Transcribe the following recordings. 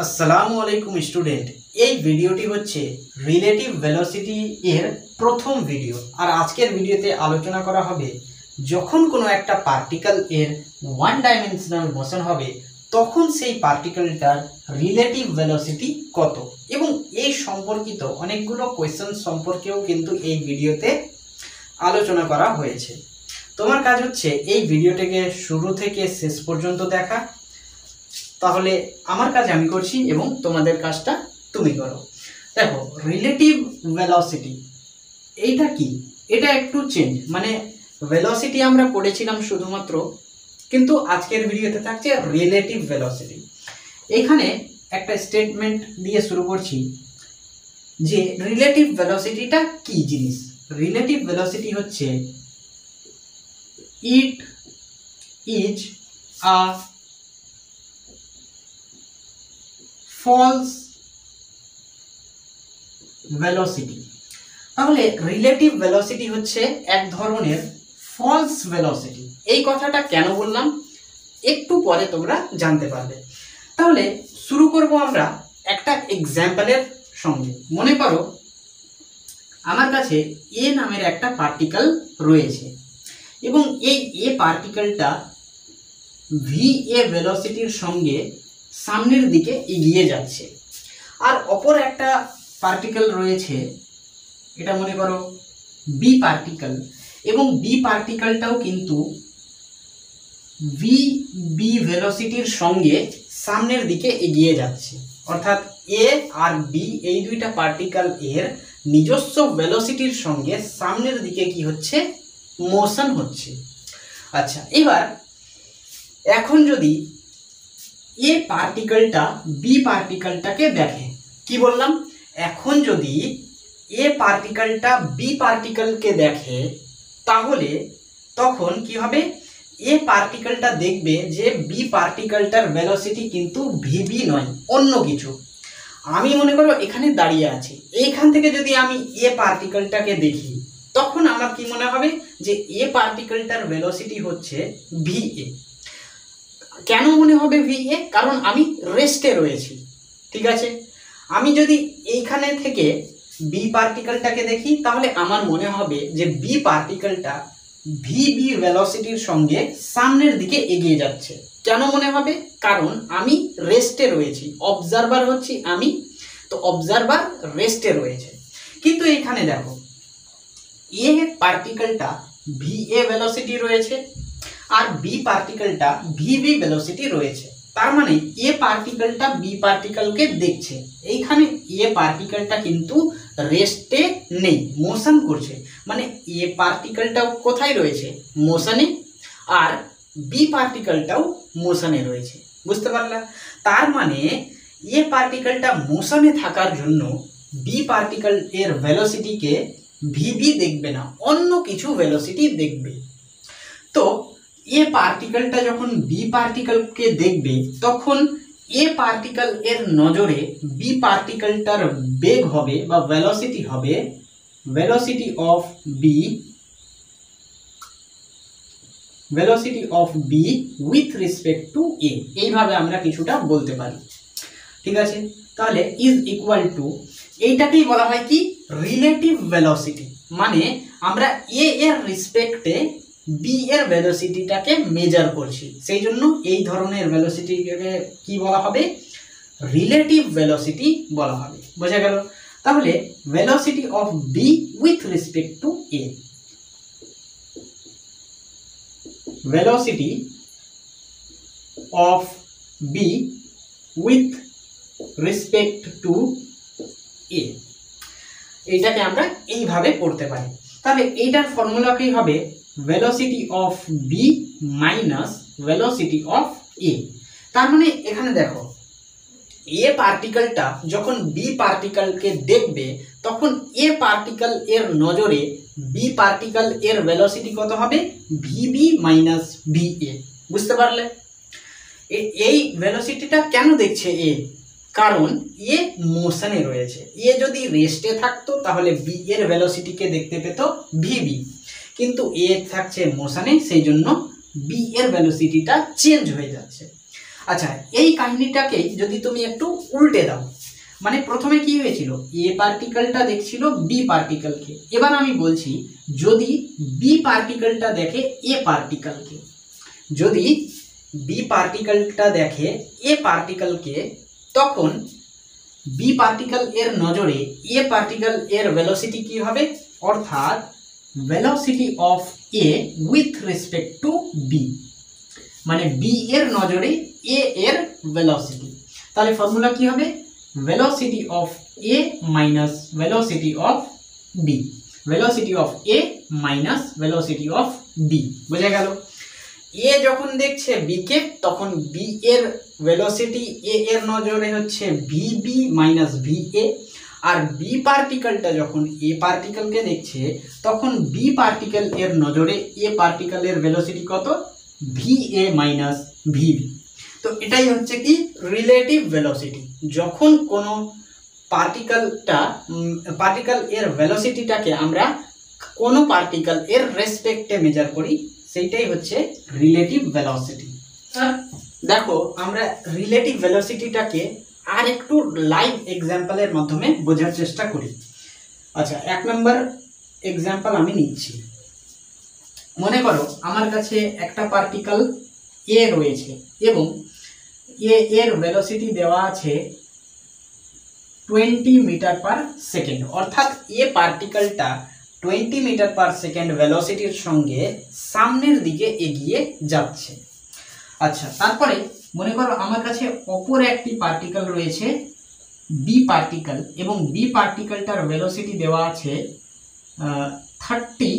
আসসালামু আলাইকুম স্টুডেন্ট, এই ভিডিওটি হচ্ছে রিলেটিভ ভেলোসিটি এর প্রথম ভিডিও। আর আজকের ভিডিওতে আলোচনা করা হবে যখন কোনো একটা পার্টিকেল এর ওয়ান ডাইমেনশনাল মোশন হবে তখন সেই পার্টিকেলটার রিলেটিভ ভেলোসিটি কত, এবং এই সম্পর্কিত অনেকগুলো কোয়েশ্চেন সম্পর্কেও কিন্তু এই ভিডিওতে আলোচনা করা হয়েছে। তোমার কাজ হচ্ছে এই ভিডিওটাকে শুরু থেকে শেষ পর্যন্ত দেখা, তাহলে আমার কাজ আমি করছি এবং তোমাদের কাজটা তুমি করো। দেখো, রিলেটিভ ভেলোসিটি এইটা কি? এটা একটু চেঞ্জ, মানে ভেলোসিটি আমরা পড়েছিলাম শুধুমাত্র, কিন্তু আজকের ভিডিওতে থাকছে রিলেটিভ ভেলোসিটি। এখানে একটা স্টেটমেন্ট দিয়ে শুরু করছি যে রিলেটিভ ভেলোসিটিটা কি জিনিস। রিলেটিভ ভেলোসিটি হচ্ছে it is a false velocity. তাহলে রিলেটিভ ভেলোসিটি হচ্ছে এক ধরনের ফলস ভেলোসিটি। এই কথাটা কেন বললাম একটু পরে তোমরা জানতে পারবে। তাহলে শুরু করব আমরা একটা এক্সাম্পলের সঙ্গে। মনে করো আমার কাছে এ নামের একটা পার্টিকেল রয়েছে এবং এই এ পার্টিকেলটা ভি এ ভেলোসিটির সঙ্গে সামনের দিকে এগিয়ে যাচ্ছে। আর অপর একটা পার্টিকেল রয়েছে, এটা মনে করো বি পার্টিকেল, এবং বি পার্টিকেলটাও কিন্তু ভি বি ভেলোসিটির সঙ্গে সামনের দিকে এগিয়ে যাচ্ছে। অর্থাৎ এ আর বি এই দুইটা পার্টিকেল এর নিজস্ব ভেলোসিটির সঙ্গে সামনের দিকে কি হচ্ছে? মোশন হচ্ছে। আচ্ছা, এবার এখন যদি এ পার্টিকেলটা বি পার্টিকেলটাকে দেখে, কি বললাম? এখন যদি এ পার্টিকেলটা বি পার্টিকেলকে দেখে তাহলে তখন কি হবে? এ পার্টিকেলটা দেখবে যে বি পার্টিকেলটার ভেলোসিটি কিন্তু ভিবি নয়, অন্য কিছু। আমি মনে করো এখানে দাঁড়িয়ে আছি, এইখান থেকে যদি আমি এ পার্টিকেলটাকে দেখি তখন আমার কি মনে হবে? যে এ পার্টিকেলটার ভেলোসিটি হচ্ছে ভি এ। কেন মনে হবে ভি এ? কারণ আমি রেস্টে রয়েছি, ঠিক আছে? আমি যদি এইখানে থেকে বি পার্টিকেলটাকে দেখি তাহলে আমার মনে হবে যে বি পার্টিকেলটা ভি বি ভেলোসিটির সঙ্গে সামনের দিকে এগিয়ে যাচ্ছে। কেন মনে হবে? কারণ আমি রেস্টে রয়েছি, অবজারভার হচ্ছি আমি, তো অবজারভার রেস্টে রয়েছে। কিন্তু এইখানে দেখো এ পার্টিকেলটা ভি এ ভেলোসিটি রয়েছে আর বি পার্টিকেলটা ভিবি ভেলোসিটি রয়েছে। তার মানে এ পার্টিকেলটা বি পার্টিকেলকে দেখছে। এইখানে এ পার্টিকেলটা কিন্তু রেস্টে নেই, মোশন করছে। মানে এ পার্টিকেলটাও কোথায় রয়েছে? মোশনে, আর বি পার্টিকেলটাও মোশনে রয়েছে। বুঝতে পারলা? তার মানে এ পার্টিকেলটা মোশনে থাকার জন্য বি পার্টিকেল এর ভেলোসিটিকে ভিবি দেখবে না, অন্য কিছু ভেলোসিটি দেখবে। তো এ পার্টিকেলটা যখন বি পার্টিকেলকে দেখবে তখন এ পার্টিকেল এর নজরে বি পার্টিকেলটার বেগ হবে বা ভেলোসিটি হবে velocity of B with respect to A. এইভাবে আমরা কিছুটা বলতে পারি, ঠিক আছে? তাহলে ইজ ইকুয়াল টু, এইটাকেই বলা হয় কি? Relative velocity. মানে আমরা এ এর রেসপেক্টে বি এর ভেলোসিটিটাকে মেজার করছি, সেই জন্য এই ধরনের ভেলোসিটিকে কি বলা হবে? রিলেটিভ ভেলোসিটি বলা হবে। বোঝা গেল? তাহলে velocity of B with respect to A, velocity of B with respect to A, এইটাকে আমরা এইভাবে পড়তে পারি। তাহলে এইটার ফর্মুলা কি হবে? Velocity of B minus velocity of A. তার মানে এখানে দেখো এ পার্টিকেলটা যখন বি পার্টিকেলকে দেখবে তখন এ পার্টিকেল এর নজরে বি পার্টিকেল এর ভেলোসিটি কত হবে? ভিবি মাইনাস ভি এ। বুঝতে পারলে? এই ভেলোসিটিটা কেন দেখছে এ? কারণ এ মোশনে রয়েছে। এ যদি রেস্টে থাকতো তাহলে বি এর ভেলোসিটিকে দেখতে পেত ভিবি, কিন্তু এ থাকছে মোশনে, সেই জন্য বি এর ভেলোসিটিটা চেঞ্জ হয়ে যাচ্ছে। আচ্ছা, এই কাহিনীটাকেই যদি তুমি একটু উল্টে দাও, মানে প্রথমে কি হয়েছিল, এ পার্টিকেলটা দেখছিল বি পার্টিকেলকে, এবার আমি বলছি যদি বি পার্টিকেলটা দেখে এ পার্টিকেলকে, যদি বি পার্টিকেলটা দেখে এ পার্টিকেলকে, তখন বি পার্টিকেল এর নজরে এ পার্টিকেল এর ভেলোসিটি কি হবে, অর্থাৎ velocity of A with respect to B, মানে বি এর নজরে এ এর ভেলোসিটি। তাহলে ফর্মুলা কি হবে, velocity of A minus velocity of B, velocity of A minus velocity of B. বোঝা গেল? এ যখন দেখছে বি কে, তখন বি এর ভেলোসিটি এ এর নজরে হচ্ছে V B minus V A, আর বি পার্টিকেলটা যখন এ পার্টিকেলকে দেখছে, তখন বি পার্টিকেল এর নজরে এ পার্টিকেলের ভেলোসিটি কত, V A minus V B. তো এটাই হচ্ছে কি রিলেটিভ ভেলোসিটি। যখন কোনো পার্টিকেল এর ভেলোসিটিটাকে আমরা কোনো পার্টিকেল এর রেসপেক্টে মেজার করি, সেইটাই হচ্ছে রিলেটিভ ভেলোসিটি। দেখো আমরা রিলেটিভ ভেলোসিটিটাকে আর একটু লাইভ এক্সাম্পলের মাধ্যমে বোঝার চেষ্টা করি। আচ্ছা, 1 নম্বর এক্সাম্পল আমি নিচ্ছি। মনে করো আমার কাছে একটা পার্টিকেল এ রয়েছে এবং এর ভেলোসিটি দেওয়া আছে 20 মিটার পার সেকেন্ড, অর্থাৎ এ পার্টিকেলটা 20 মিটার পার সেকেন্ড ভেলোসিটির সঙ্গে সামনের দিকে এগিয়ে যাচ্ছে। আচ্ছা, তারপরে মনে করো আমার কাছে অপর একটি পার্টিকেল রয়েছে বি পার্টিকেল, এবং বি পার্টিকেলটার ভেলোসিটি দেওয়া আছে 30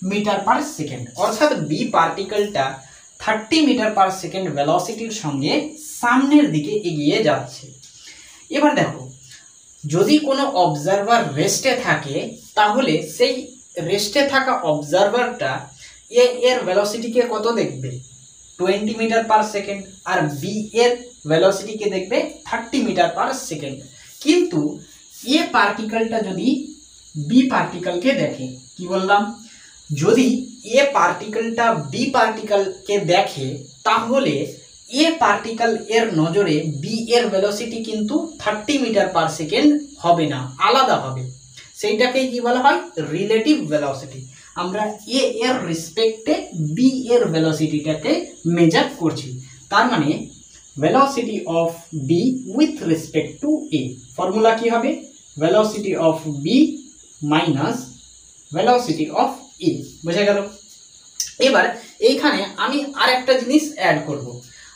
মিটার পার সেকেন্ড, অর্থাৎ বি পার্টিকেলটা 30 মিটার পার সেকেন্ড ভেলোসিটির সঙ্গে সামনের দিকে এগিয়ে যাচ্ছে। এবার দেখো, যদি কোনো অবজারভার রেস্টে থাকে, তাহলে সেই রেস্টে থাকা অবজারভারটা এর ভেলোসিটিকে কত দেখবে, 20 মিটার পার সেকেন্ড, আর বি এর ভেলোসিটিকে দেখবে 30 মিটার পার সেকেন্ড। কিন্তু এ পার্টিকেলটা যদি বি পার্টিকেলকে দেখে, কি বললাম, যদি এ পার্টিকেলটা বি পার্টিকেলকে দেখে, তাহলে এ পার্টিকেল এর নজরে বি এর ভেলোসিটি কিন্তু 30 মিটার পার সেকেন্ড হবে না, আলাদা হবে। সেইটাকেই কি বলা হয়, রিলেটিভ ভেলোসিটি। আমরা এ এর রেসপেক্টে বি এর ভেলোসিটিটাকে মেজার করছি। তার মানে velocity of B with respect to A, formula কি হবে, velocity of B minus velocity of A. বোঝা গেল? এবার এইখানে আমি আর একটা জিনিস অ্যাড করব।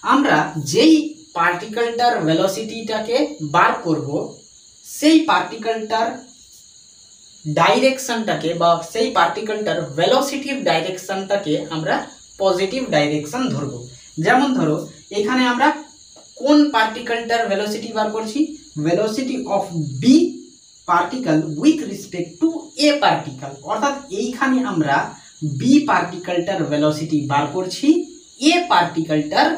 আমরা যেই পার্টিকেলটার ভেলোসিটিটাকে বার করব, সেই পার্টিকেলটার ডাইরেকশনটাকে বা সেই পার্টিকেলটার ভেলোসিটির ডাইরেকশনটাকে আমরা পজিটিভ ডাইরেকশন ধরব। যেমন ধরো এখানে আমরা কোন পার্টিকেলটার ভেলোসিটি বার করছি, velocity of B particle with respect to A particle, অর্থাৎ এইখানে আমরা বি পার্টিকেলটার ভেলোসিটি বার করছি এ পার্টিকেলটার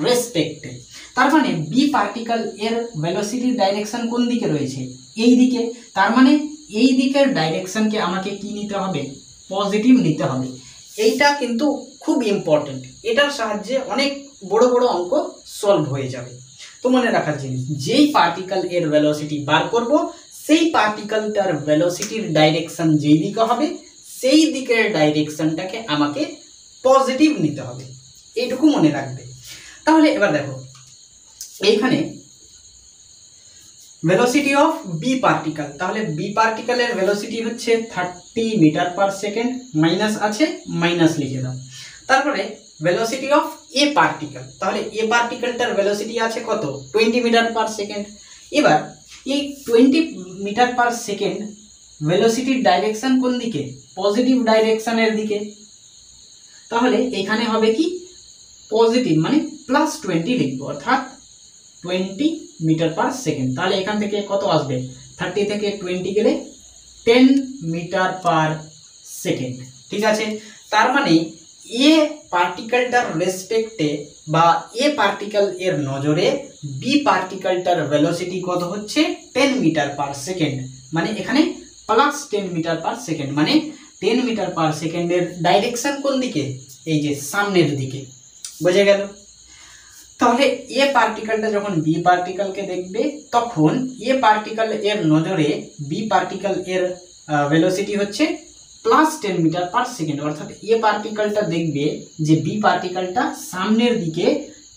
রেসপেক্টে। তার মানে বি পার্টিকেল এর ভেলোসিটির ডাইরেকশন কোন দিকে রয়েছে, এই দিকে। তার মানে এই দিকের ডাইরেকশনকে আমাকে কি নিতে হবে, পজিটিভ নিতে হবে। এইটা কিন্তু খুব ইম্পর্টেন্ট, এটার সাহায্যে অনেক বড় বড় অঙ্ক সলভ হয়ে যাবে। তো মনে রাখার জিনিস, যেই পার্টিকেল এর ভেলোসিটি বার করব, সেই পার্টিকেলটার ভেলোসিটির ডাইরেকশন যেই দিকে হবে, সেই দিকের ডাইরেকশনটাকে আমাকে পজিটিভ নিতে হবে, এইটুকু মনে রাখবে। তাহলে এবার দেখো এইখানে ভেলোসিটি অফ বি পার্টিকেল, তাহলে বি পার্টিকেলের ভেলোসিটি হচ্ছে 30 মিটার পার সেকেন্ড, মাইনাস আছে, মাইনাস লিখে দাও। তারপরে ভেলোসিটি অফ এ পার্টিকেল, তাহলে এ পার্টিকেলটার ভেলোসিটি আছে কত, 20 মিটার পার সেকেন্ড। এবার এই 20 মিটার পার সেকেন্ড ভেলোসিটির ডাইরেকশন কোন দিকে, পজিটিভ ডাইরেকশনের দিকে। তাহলে এখানে হবে কি, পজিটিভ মানে +20 লিখবো, অর্থাৎ 20 মিটার পার সেকেন্ড। তাহলে এখান থেকে কত আসবে, 30 থেকে 20 গেলে 10 মিটার পার সেকেন্ড। ঠিক আছে, তার মানে এ পার্টিকেলটার রেসপেক্টে বা এ পার্টিকেল এর নজরে বি পার্টিকেলটার ভেলোসিটি কত হচ্ছে, 10 মিটার পার সেকেন্ড। মানে এখানে +10 মিটার পার সেকেন্ড, মানে 10 মিটার পার সেকেন্ডের ডাইরেকশন কোন দিকে, এই যে সামনের দিকে। বোঝা গেল? তাহলে এ পার্টিকেলটা যখন বি পার্টিকেলকে দেখবে তখন এ পার্টিকেল এর নজরে বি পার্টিকেল এর ভেলোসিটি হচ্ছে +10 মিটার পার সেকেন্ড, অর্থাৎ এ পার্টিকেলটা দেখবে যে বি পার্টিকেলটা সামনের দিকে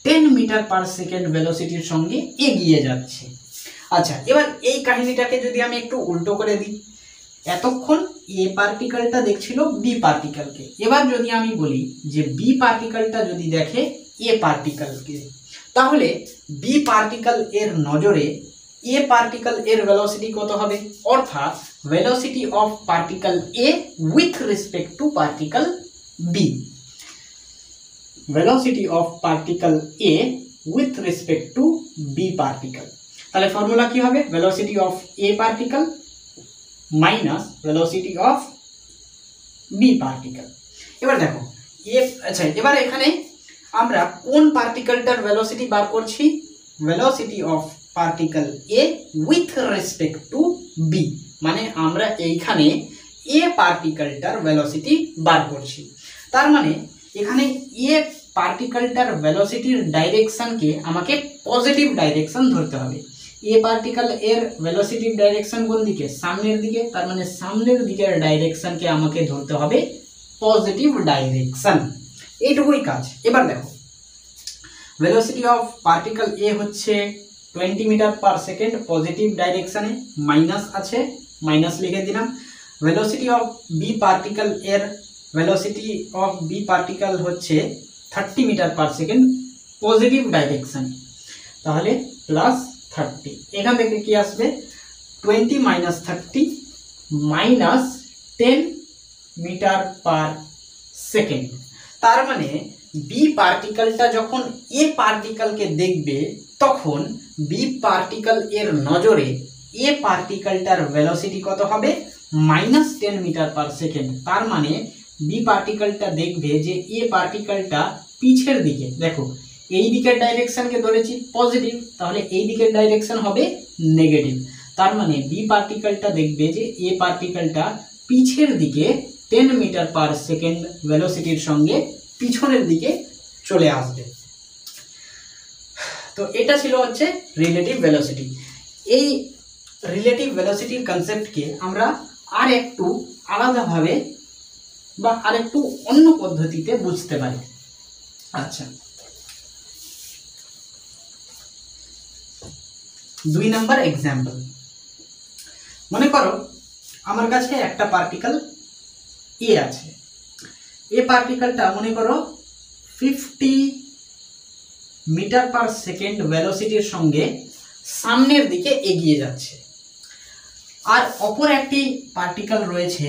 10 মিটার পার সেকেন্ড ভেলোসিটির সঙ্গে এগিয়ে যাচ্ছে। আচ্ছা, এবার এই কাহিনীটাকে যদি আমি একটু উল্টো করে দিই, এতক্ষণ এ পার্টিকেলটা দেখছিল বি পার্টিকেলকে, এবার যদি আমি বলি যে বি পার্টিকেলটা যদি দেখে এ পার্টিকেলকে, তাহলে বি পার্টিকেল এর নজরে এ পার্টিকেল এর ভেলোসিটি কত হবে, অর্থাৎ velocity of particle A with respect to particle B, velocity of particle A with respect to B particle. তাহলে ফর্মুলা কি হবে, velocity of A particle minus velocity of B particle. এবার দেখো আচ্ছা, এবার এখানে আমরা কোন পার্টিকেলটার ভেলোসিটি বার করছি, velocity of particle A with respect to B, মানে আমরা এইখানে এ পার্টিকেলটার ভেলোসিটি বার করছি। তার মানে এখানে এ পার্টিকেলটার ভেলোসিটির ডাইরেকশনকে আমাকে পজিটিভ ডাইরেকশন ধরতে হবে। এ পার্টিকেল এর ভেলোসিটির ডাইরেকশন কোন দিকে, সামনের দিকে, তার মানে সামনের দিকের ডাইরেকশনকে আমাকে ধরতে হবে পজিটিভ ডাইরেকশন, এইটুকুই কাজ। এবার দেখো ভেলোসিটি অফ পার্টিকেল এ হচ্ছে 20 মিটার পার সেকেন্ড পজিটিভ ডাইরেকশনে, মাইনাস আছে মাইনাস লিখে দিলাম। ভেলোসিটি অফ বি পার্টিকেল এর ভেলোসিটি অফ বি পার্টিকেল হচ্ছে 30 metre per second positive direction, তাহলে +30, এখান থেকে কি আসবে 20 - 30 -10 মিটার পার সেকেন্ড। তার মানে বি পার্টিকেলটা যখন এ পার্টিকেলকে দেখবে তখন বি পার্টিকেল এর নজরে এ পার্টিকেলটার ভেলোসিটি কত হবে, -10 মিটার পার সেকেন্ড। তার মানে বি পার্টিকেলটা দেখবে যে এ পার্টিকেলটা পিছের দিকে, দেখো এই দিকের ডাইরেকশনকে ধরেছি পজিটিভ, তাহলে এই দিকের ডাইরেকশন হবে নেগেটিভ। তার মানে বি পার্টিকেলটা দেখবে যে এ পার্টিকেলটা পিছের দিকে 10 মিটার পার সেকেন্ড ভেলোসিটির সঙ্গে পিছনের দিকে চলে আসবে। তো এটা ছিল হচ্ছে রিলেটিভ ভেলোসিটি। এই রিলেটিভ ভেলোসিটির কনসেপ্টকে আমরা আর একটু আলাদাভাবে বা আর একটু অন্য পদ্ধতিতে বুঝতে পারি। আচ্ছা, 2 নম্বর এক্সাম্পল, মনে করো আমার কাছে একটা পার্টিকেল এ আছে, এ পার্টিকেলটা মনে করো 50 মিটার পার সেকেন্ড ভেলোসিটির সঙ্গে সামনের দিকে এগিয়ে যাচ্ছে, আর অপর একটি পার্টিকেল রয়েছে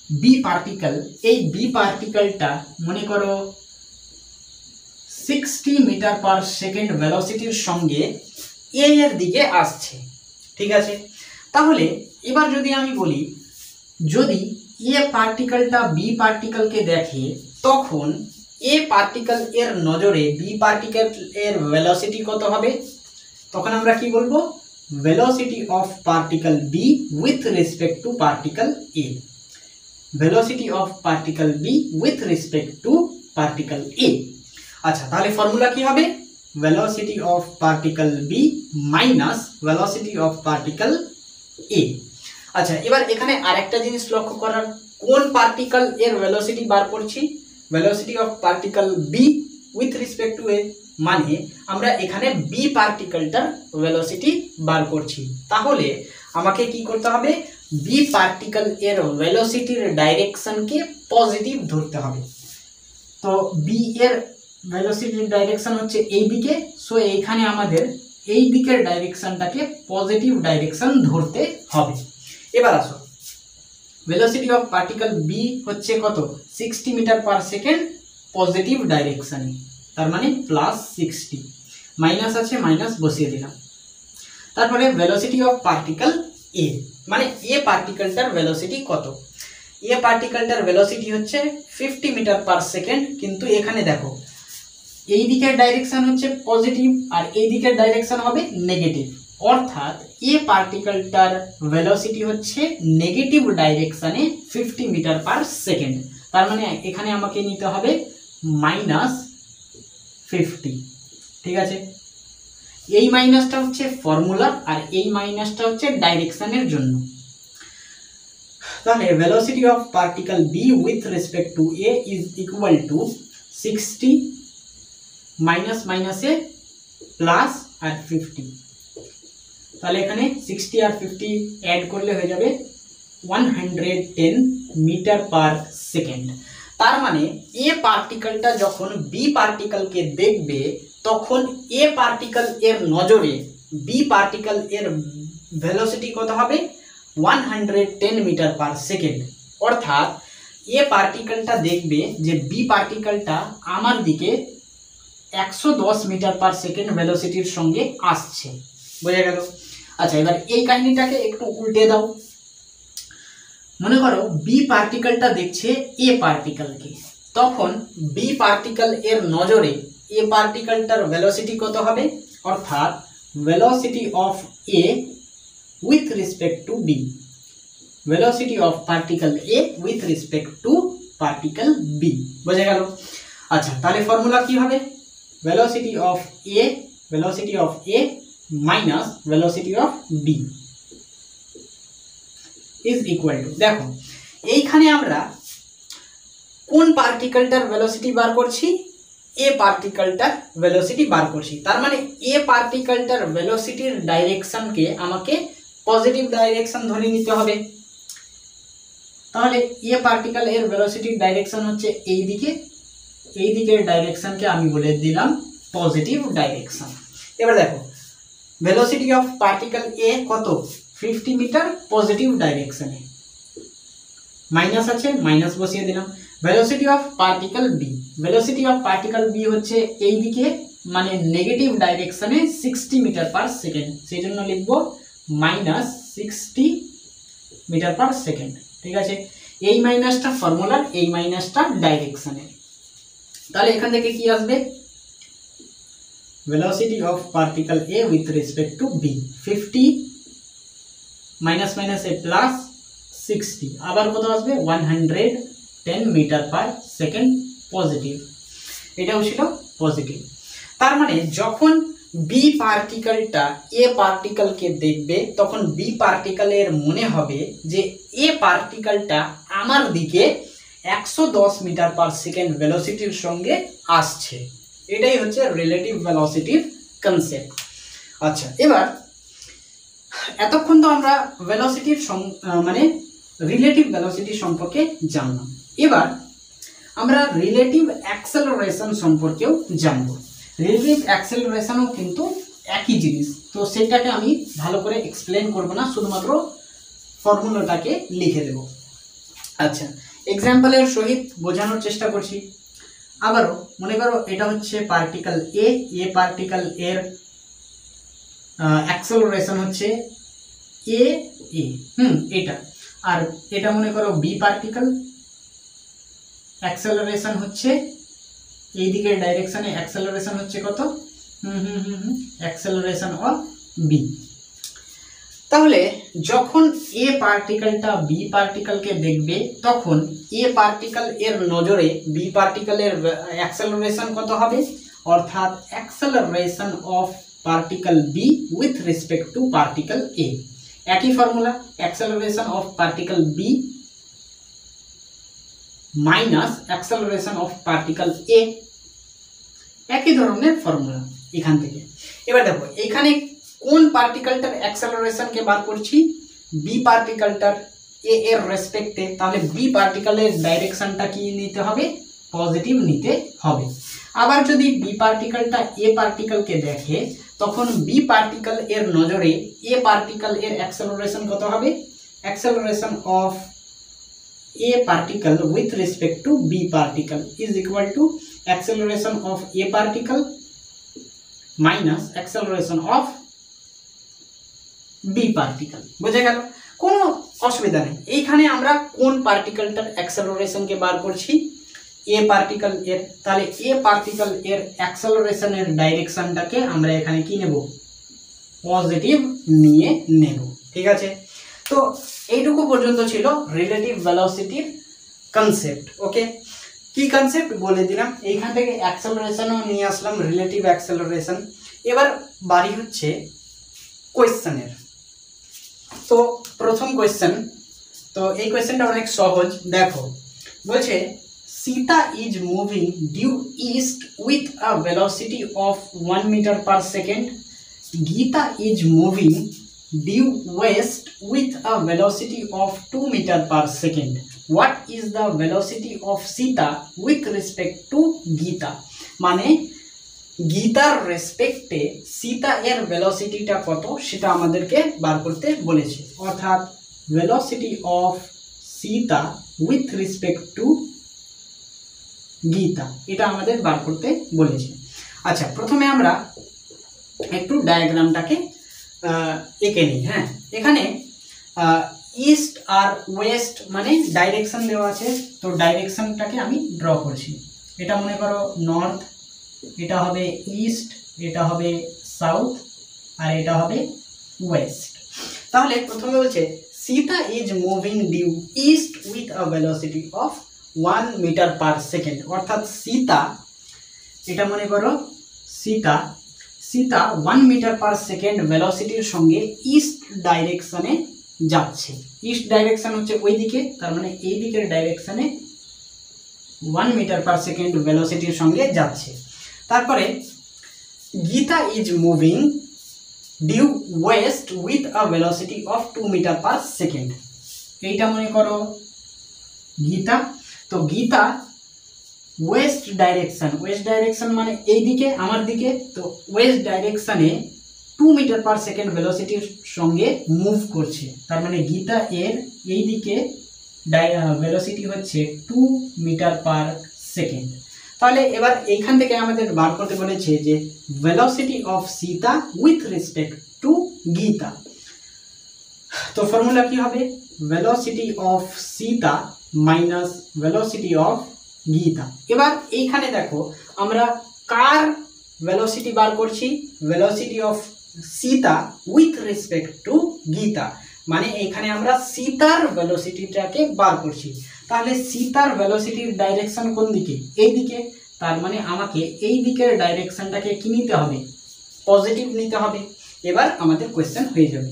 বি পার্টিকেল, এই বি পার্টিকেলটা মনে করো 60 মিটার পার সেকেন্ড ভেলোসিটির সঙ্গে এ এর দিকে আসছে, ঠিক আছে। তাহলে এবার যদি আমি বলি যদি এ পার্টিকেলটা বি পার্টিকেলকে দেখে তখন এ পার্টিকেল এর নজরে বি পার্টিকেল এর ভেলোসিটি কত হবে, তখন আমরা কি বলবো, velocity of particle B with respect to particle A, velocity of particle B with respect to particle A. আচ্ছা, তাহলে ফর্মুলা কি হবে, velocity of particle B minus velocity of particle A. আচ্ছা, এবার এখানে আরেকটা জিনিস লক্ষ্য করার, কোন পার্টিকেল এর ভেলোসিটি বার করছি, velocity of particle B with respect to A, মানে আমরা এখানে বি পার্টিকেলটার ভেলোসিটি বার করছি। তাহলে আমাকে কি করতে হবে, বি পার্টিকেল এর ভেলোসিটির ডাইরেকশনকে পজিটিভ ধরতে হবে। তো বি এর ভেলোসিটির ডাইরেকশন হচ্ছে এই দিকে, সো এইখানে আমাদের এই দিকের ডাইরেকশনটাকে পজিটিভ ডাইরেকশন ধরতে হবে। এবার আসো, ভেলোসিটি অফ পার্টিকেল বি হচ্ছে কত, 60 মিটার পার সেকেন্ড পজিটিভ ডাইরেকশনে, তার মানে +60, মাইনাস আছে মাইনাস বসিয়ে দিলাম। তারপরে ভেলোসিটি অফ পার্টিকেল এ, মানে এ পার্টিকেলটার ভেলোসিটি কত, এ পার্টিকেলটার ভেলোসিটি হচ্ছে 50 মিটার পার সেকেন্ড, কিন্তু এখানে দেখো এই দিকের ডাইরেকশন হচ্ছে পজিটিভ আর এই দিকের ডাইরেকশন হবে নেগেটিভ, অর্থাৎ এ পার্টিকেলটার ভেলোসিটি হচ্ছে নেগেটিভ ডাইরেকশনে 50 মিটার পার সেকেন্ড। তার মানে এখানে আমাকে নিতে হবে -50, ঠিক আছে, এই মাইনাসটা হচ্ছে ফর্মুলা আর এই মাইনাসটা হচ্ছে ডাইরেকশনের জন্য। তাহলে velocity of particle B with respect to A is equal two 60 minus মাইনাসে প্লাস আর 50। তাহলে এখানে 60 আর 50 অ্যাড করলে হয়ে যাবে 110 মিটার পার সেকেন্ড। তার মানে এ পার্টিকেলটা যখন বি পার্টিকেলকে দেখবে তখন এ পার্টিকেল এর নজরে বি পার্টিকেল এর ভেলোসিটি কত হবে 110 মিটার পার সেকেন্ড। অর্থাৎ এ পার্টিকেলটা দেখবে যে বি পার্টিকেলটা আমার দিকে 110 মিটার পার সেকেন্ড ভেলোসিটির সঙ্গে আসছে। বোঝা গেল? আচ্ছা, এবার এই কাহিনীটাকে একটু উল্টে দাও। মনে করো বি পার্টিকেলটা দেখছে এ পার্টিকেলকে, তখন বি পার্টিকেল এর নজরে এ পার্টিকেলটার ভেলোসিটি কত হবে? অর্থাৎ velocity of A with respect to B, velocity of particle A with respect to particle B. বোঝা গেল? আচ্ছা, তাহলে ফর্মুলা কি হবে? Velocity of A minus velocity of B is equal to, দেখো এইখানে আমরা কোন পার্টিকেলটার ভেলোসিটি বার করছি? এ পার্টিকেলটার ভেলোসিটি বার করছি। তার মানে এ পার্টিকেলটার ভেলোসিটির ডাইরেকশনকে আমাকে পজিটিভ ডাইরেকশন ধরে নিতে হবে। তাহলে এ পার্টিকেল এর ভেলোসিটির ডাইরেকশন হচ্ছে এই দিকে, এই দিকের ডাইরেকশনকে আমি বলে দিলাম পজিটিভ ডাইরেকশন। এবার দেখো ভেলোসিটি অফ পার্টিকেল এ কত? 50 মিটার পজিটিভ ডাইরেকশনে, মাইনাস আছে মাইনাস বসিয়ে দিলাম। Velocity of particle B, velocity of particle B হচ্ছে এই দিকে মানে নেগেটিভ ডাইরেকশনে 60 মিটার পার সেকেন্ড, সেই জন্য লিখবো মাইনাস 60 মিটার পার সেকেন্ড। ঠিক আছে, এই মাইনাসটা ফর্মুলার, এই মাইনাসটা ডাইরেকশনের। তাহলে এখান থেকে কি আসবে? Velocity of particle A with respect to B 50 minus মাইনাসে প্লাস 60, আবার কত আসবে? 110 মিটার পার সেকেন্ড পজিটিভ। এটাও ছিল পজিটিভ। তার মানে যখন বি পার্টিকেলটা এ পার্টিকেলকে দেখবে তখন বি পার্টিকেলের মনে হবে যে এ পার্টিকেলটা আমার দিকে 110 মিটার পার সেকেন্ড ভেলোসিটির সঙ্গে আসছে। এটাই হচ্ছে রিলেটিভ ভেলোসিটির কনসেপ্ট। আচ্ছা, এবার এতক্ষণ তো আমরা ভেলোসিটির মানে রিলেটিভ ভেলোসিটি সম্পর্কে জানলাম। এবার আমরা রিলেটিভ অ্যাক্সেলারেশন সম্পর্কেও জানব। রিলেটিভ অ্যাক্সেলারেশনও কিন্তু একই জিনিস, তো সেটাকে আমি ভালো করে এক্সপ্লেন করব না, শুধুমাত্র ফর্মুলাটাকে লিখে দেব। আচ্ছা, এক্সাম্পলের সহিত বোঝানোর চেষ্টা করছি। আবারও মনে করো এটা হচ্ছে পার্টিকেল এ, এ পার্টিকেল এর অ্যাক্সেলারেশন হচ্ছে এ এ এটা, আর এটা মনে করো বি পার্টিকেল, অ্যাক্সেলারেশন হচ্ছে এই দিকের ডাইরেকশনে, অ্যাক্সেলারেশন হচ্ছে কত? Acceleration of B. তাহলে যখন এ পার্টিকেলটা বি পার্টিকেলকে দেখবে তখন এ পার্টিকেল এর নজরে বি পার্টিকেলের অ্যাক্সেলারেশন কত হবে? অর্থাৎ acceleration of particle B with respect to particle A. একই formula, acceleration of particle B minus acceleration of particle A, একই ধরনের ফর্মুলা এখান থেকে। এবার দেখো এখানে কোন পার্টিকেলটার অ্যাক্সেলারেশনকে বার করছি? বি পার্টিকেলটার এ এর রেসপেক্টে। তাহলে বি পার্টিকেলের ডাইরেকশনটা কি নিতে হবে? পজিটিভ নিতে হবে। আবার যদি বি পার্টিকেলটা এ পার্টিকেলকে দেখে তখন বি পার্টিকেল এর নজরে এ পার্টিকেল এর অ্যাক্সেলারেশন কত হবে? Acceleration of a particle with respect to b particle is equal to acceleration of a particle minus acceleration of b particle। বুঝে গেল? কোনো অসুবিধা নেই। এইখানে আমরা কোন পার্টিকেলটার অ্যাক্সেলারেশনকে বার করছি? এ পার্টিকেল এর। তাহলে এ পার্টিকেল এর অ্যাক্সেলারেশনের ডাইরেকশনটাকে আমরা এখানে কি নেব? পজিটিভ নিয়ে নেব। ঠিক আছে, তো এইটুকু পর্যন্ত ছিল রিলেটিভ ভেলোসিটির কনসেপ্ট। ওকে, কি কনসেপ্ট বলে দিলাম, এইখান থেকে অ্যাক্সেলারেশনও নিয়ে আসলাম, রিলেটিভ অ্যাক্সেলারেশন। এবার বাড়ি হচ্ছে কোয়েশ্চেনের। তো প্রথম কোয়েশ্চেন, তো এই কোয়েশ্চেনটা অনেক সহজ। দেখো বলছে Sita is moving due east with a velocity of 1 metre per second, Gita is moving due west with a velocity of 2 metre per second. What is the velocity of Sita with respect to Gita? মানে গীতার রেসপেক্টে সীতা এর ভেলোসিটিটা কত সেটা আমাদেরকে বার করতে বলেছে, অর্থাৎ velocity of Sita with respect to Gita, এটা আমাদের বার করতে বলেছে। আচ্ছা, প্রথমে আমরা একটু ডায়াগ্রামটাকে এঁকে নিই। হ্যাঁ, এখানে ইস্ট আর ওয়েস্ট মানে ডাইরেকশন দেওয়া আছে, তো ডাইরেকশনটাকে আমি ড্র করছি। এটা মনে করো নর্থ, এটা হবে ইস্ট, এটা হবে সাউথ, আর এটা হবে ওয়েস্ট। তাহলে প্রথমে বলছে Sita is moving due east with a velocity of 1 metre per second, অর্থাৎ সীতা, এটা মনে করো সীতা 1 মিটার পার সেকেন্ড ভেলোসিটির সঙ্গে ইস্ট ডাইরেকশনে যাচ্ছে। ইস্ট ডাইরেকশন হচ্ছে ওই দিকে, তার মানে এই দিকের ডাইরেকশনে 1 মিটার পার সেকেন্ড ভেলোসিটির সঙ্গে যাচ্ছে। তারপরে Gita is moving due west with a velocity of 2 metre per second, এইটা মনে করো গীতা। তো গীতা ওয়েস্ট ডাইরেকশন মানে এই দিকে আমার দিকে, তো ওয়েস্ট ডাইরেকশনে 2 মিটার পার সেকেন্ড ভেলোসিটির সঙ্গে মুভ করছে, তার মানে গীতা এর এই দিকে ভেলোসিটি হচ্ছে 2 মিটার পার সেকেন্ড। তাহলে এবার এইখান থেকে আমাদের বার করতে বলেছে যে velocity of Sita with respect to Gita. তো ফর্মুলা কি হবে? Velocity of Sita minus velocity of Gita. এবার এইখানে দেখো আমরা কার ভেলোসিটি বার করছি? Velocity of Sita with respect to Gita, মানে এখানে আমরা সীতার ভেলোসিটিটাকে বার করছি। তাহলে সীতার ভেলোসিটির ডাইরেকশন কোন দিকে? এই দিকে, তার মানে আমাকে এই দিকের ডাইরেকশনটাকে কি নিতে হবে? পজিটিভ নিতে হবে। এবার আমাদের কোয়েশ্চেন হয়ে যাবে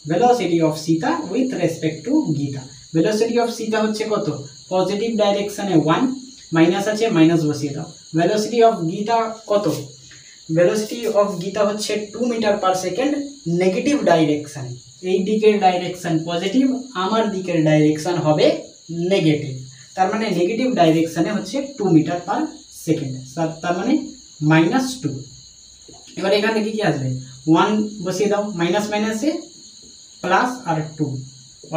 velocity of Sita with respect to Gita. Velocity of Sita হচ্ছে কত? পজিটিভ ডাইরেকশনে 1, মাইনাস আছে মাইনাস বসিয়ে দাও। ভেলোসিটি অফ গীতা কত? ভেলোসিটি অফ গীতা হচ্ছে 2 metre per second negative direction, এই দিকের ডাইরেকশন পজিটিভ, আমার দিকের ডাইরেকশন হবে নেগেটিভ, তার মানে নেগেটিভ ডাইরেকশনে হচ্ছে 2 মিটার পার সেকেন্ড, তার মানে -2। এবার এখান থেকে কি আসবে? 1 বসিয়ে দাও, মাইনাস মাইনাসে প্লাস আর 2,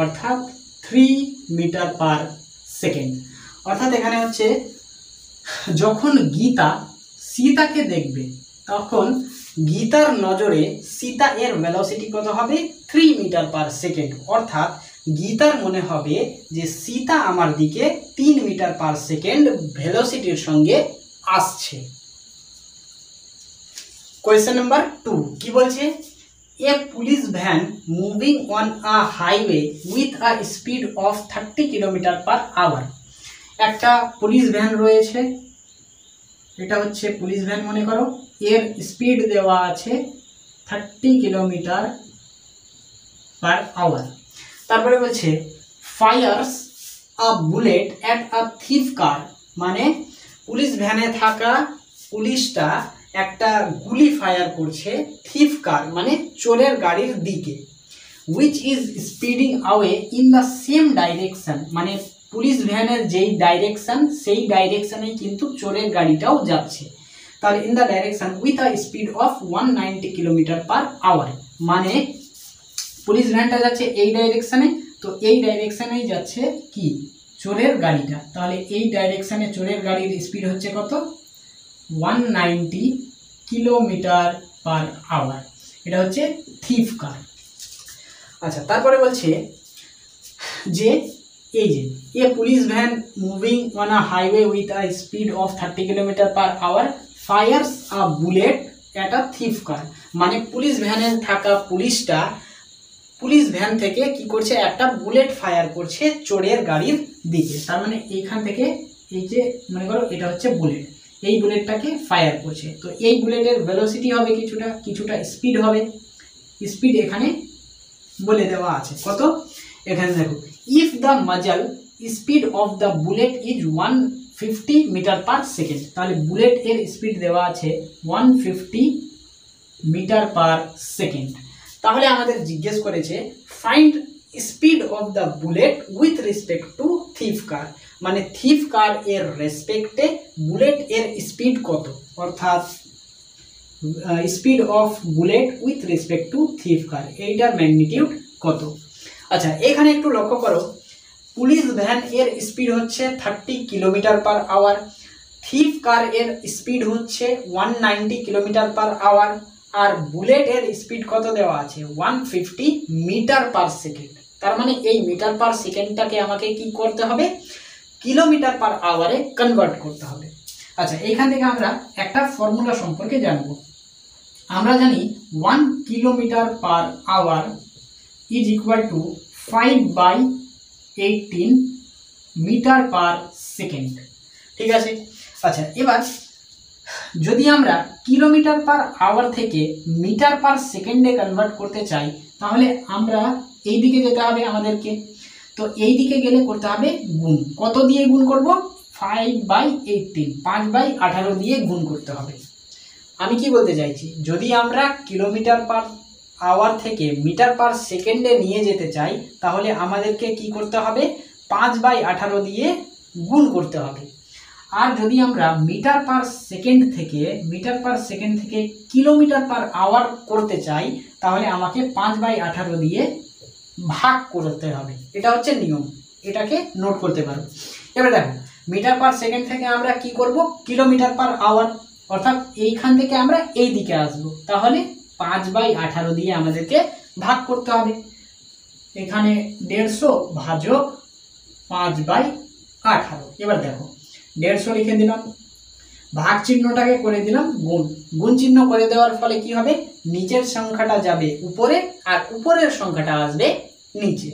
অর্থাৎ 3 মিটার পার সেকেন্ড। অর্থাৎ এখানে হচ্ছে যখন গীতা সীতাকে দেখবে তখন গীতার নজরে সীতা এর ভেলোসিটি কত হবে? 3 মিটার পার সেকেন্ড। অর্থাৎ গীতার মনে হবে যে সীতা আমার দিকে 3 মিটার পার সেকেন্ড ভেলোসিটির সঙ্গে আসছে। কোয়েশ্চেন নাম্বার 2 কি বলছে? A police van moving on a highway with a speed of 30 kilometre per hour. একটা পুলিশ ভ্যান রয়েছে, এটা হচ্ছে পুলিশ ভ্যান মনে করো, এর স্পিড দেওয়া আছে 30 কিলোমিটার পার আওয়ার। তারপরে বলছে fires a bullet at a thief car, মানে পুলিশ ভ্যানে থাকা পুলিশটা একটা গুলি ফায়ার করছে থিফ কার মানে চোরের গাড়ির দিকে, which is speeding আওয়ে in the same direction, মানে পুলিশ ভ্যানের যেই ডাইরেকশন সেই ডাইরেকশনেই কিন্তু চোরের গাড়িটাও যাচ্ছে। তাহলে in the direction with a speed of 190 kilometre per hour, মানে পুলিশ ভ্যানটা যাচ্ছে এই ডাইরেকশনে, তো এই ডাইরেকশনেই যাচ্ছে কি? চোরের গাড়িটা। তাহলে এই ডাইরেকশনে চোরের গাড়ির স্পিড হচ্ছে কত? 190 কিলোমিটার পার আওয়ার, এটা হচ্ছে থিফ কার। আচ্ছা, তারপরে বলছে যে এই যে a police van moving on a highway with a speed of 30 kilometre per hour fires a bullet at a thief car, মানে পুলিশ ভ্যানে থাকা পুলিশটা পুলিশ ভ্যান থেকে কি করছে? একটা বুলেট ফায়ার করছে চোরের গাড়ির দিকে। তার মানে এইখান থেকে এই যে মনে করো এটা হচ্ছে বুলেট, এই বুলেটটাকে ফায়ার করছে, তো এই বুলেটের ভেলোসিটি হবে কিছুটা স্পিড হবে। স্পিড এখানে বলে দেওয়া আছে কত, এখানে দেখো, if the muzzle speed of the bullet is 150 metre per second, তাহলে বুলেট এর স্পিড দেওয়া আছে 150 মিটার পার সেকেন্ড। তাহলে আমাদের জিজ্ঞেস করেছে find speed of the bullet with respect to thief car, মানে থিফ কার এর রেসপেক্টে বুলেট এর স্পিড কত, অর্থাৎ speed of bullet with respect to thief car, এইটার ম্যাগনিটিউড কত। আচ্ছা এখানে একটু লক্ষ্য করো, পুলিশ ভ্যান এর স্পিড হচ্ছে 30 kilometre per hour, thief car এর স্পিড হচ্ছে 190 কিলোমিটার পার আওয়ার, আর বুলেট এর স্পিড কত দেওয়া আছে 150 মিটার পার সেকেন্ড। তার মানে এই মিটার পার সেকেন্ডটাকে আমাকে কি করতে হবে, কিলোমিটার পার আওয়ারে কনভার্ট করতে হবে। আচ্ছা এইখান থেকে আমরা একটা ফর্মুলা সম্পর্কে জানবো। আমরা জানি 1 kilometre per hour is equal to 5/18 metre per second, ঠিক আছে। আচ্ছা এবার যদি আমরা কিলোমিটার পার আওয়ার থেকে মিটার পার সেকেন্ডে কনভার্ট করতে চাই, তাহলে আমরা এই দিকে যেতে হবে আমাদেরকে, তো এই দিকে গেলে করতে হবে গুণ, কত দিয়ে গুণ করব, 5/18, 5/18 দিয়ে গুণ করতে হবে। আমি কি বলতে চাইছি, যদি আমরা কিলোমিটার পার আওয়ার থেকে মিটার পার সেকেন্ডে নিয়ে যেতে চাই, তাহলে আমাদেরকে কি করতে হবে, 5/18 দিয়ে গুণ করতে হবে। আর যদি আমরা মিটার পার সেকেন্ড থেকে কিলোমিটার পার আওয়ার করতে চাই, তাহলে আমাকে 5/18 দিয়ে ভাগ করতে হবে, এটা হচ্ছে নিয়ম, এটাকে নোট করতে পারো। এবার দেখো মিটার পার সেকেন্ড থেকে আমরা কি করব, কিলোমিটার পার আওয়ার, অর্থাৎ এইখান থেকে আমরা এই দিকে আসব, তাহলে 5/18 দিয়ে আমাদেরকে ভাগ করতে হবে। এখানে 150 ভাজক 5/18। এবার দেখো 150 লিখে দিলাম, ভাগ চিহ্নটাকে করে দিলাম গুণ, গুণ চিহ্ন করে দেওয়ার ফলে কি হবে, নিচের সংখ্যাটা যাবে উপরে আর উপরের সংখ্যাটা আসবে নিচে,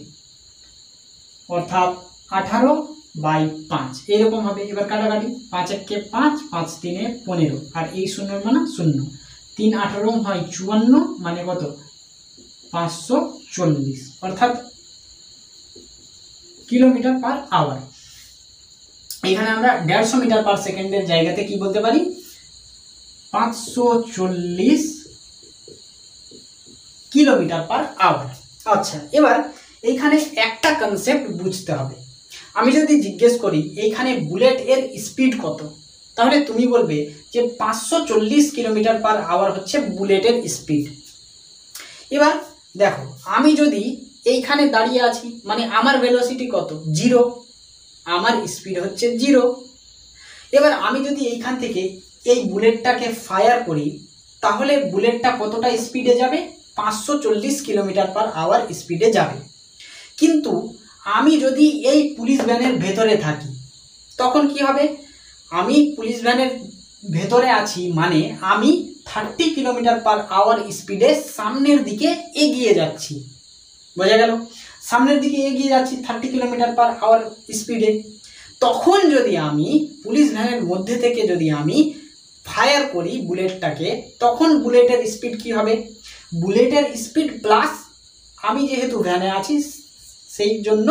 অর্থাৎ 18/5 এরকম হবে। এবার কাটাকাটি, 5 1 5, 5 3 15, আর এই শূন্যর মান 0, 3 18 হয় 54, মানে কত 540, অর্থাৎ কিলোমিটার পার আওয়ার। এখানে আমরা 150 মিটার পার সেকেন্ডের জায়গাতে কি বলতে পারি, 540 কিলোমিটার পার আওয়ার। আচ্ছা এবার এইখানে একটা কনসেপ্ট বুঝতে হবে, আমি যদি জিজ্ঞেস করি এইখানে বুলেট এর স্পিড কত, তাহলে তুমি বলবে যে 540 কিলোমিটার পার আওয়ার হচ্ছে বুলেটের স্পিড। এবার দেখো আমি যদি এইখানে দাঁড়িয়ে আছি, মানে আমার ভেলোসিটি কত, 0, আমার স্পিড হচ্ছে 0। এবার আমি যদি এইখান থেকে এই বুলেটটাকে ফায়ার করি, তাহলে বুলেটটা কতটা স্পিডে যাবে, 540 কিলোমিটার পার আওয়ার স্পিডে যাবে। কিন্তু আমি যদি এই পুলিশ ভ্যানের ভেতরে থাকি, তখন কি হবে, আমি পুলিশ ভ্যানের ভেতরে আছি মানে আমি 30 কিলোমিটার পার আওয়ার স্পিডে সামনের দিকে এগিয়ে যাচ্ছি, বোঝা গেল, সামনের দিকে এগিয়ে যাচ্ছি 30 কিলোমিটার পার আওয়ার স্পিডে। তখন যদি আমি পুলিশ ভ্যানের মধ্যে থেকে যদি আমি ফায়ার করি বুলেটটাকে, তখন বুলেটের স্পিড কি হবে, বুলেটের স্পিড প্লাস আমি যেহেতু ভ্যানে আছি সেই জন্য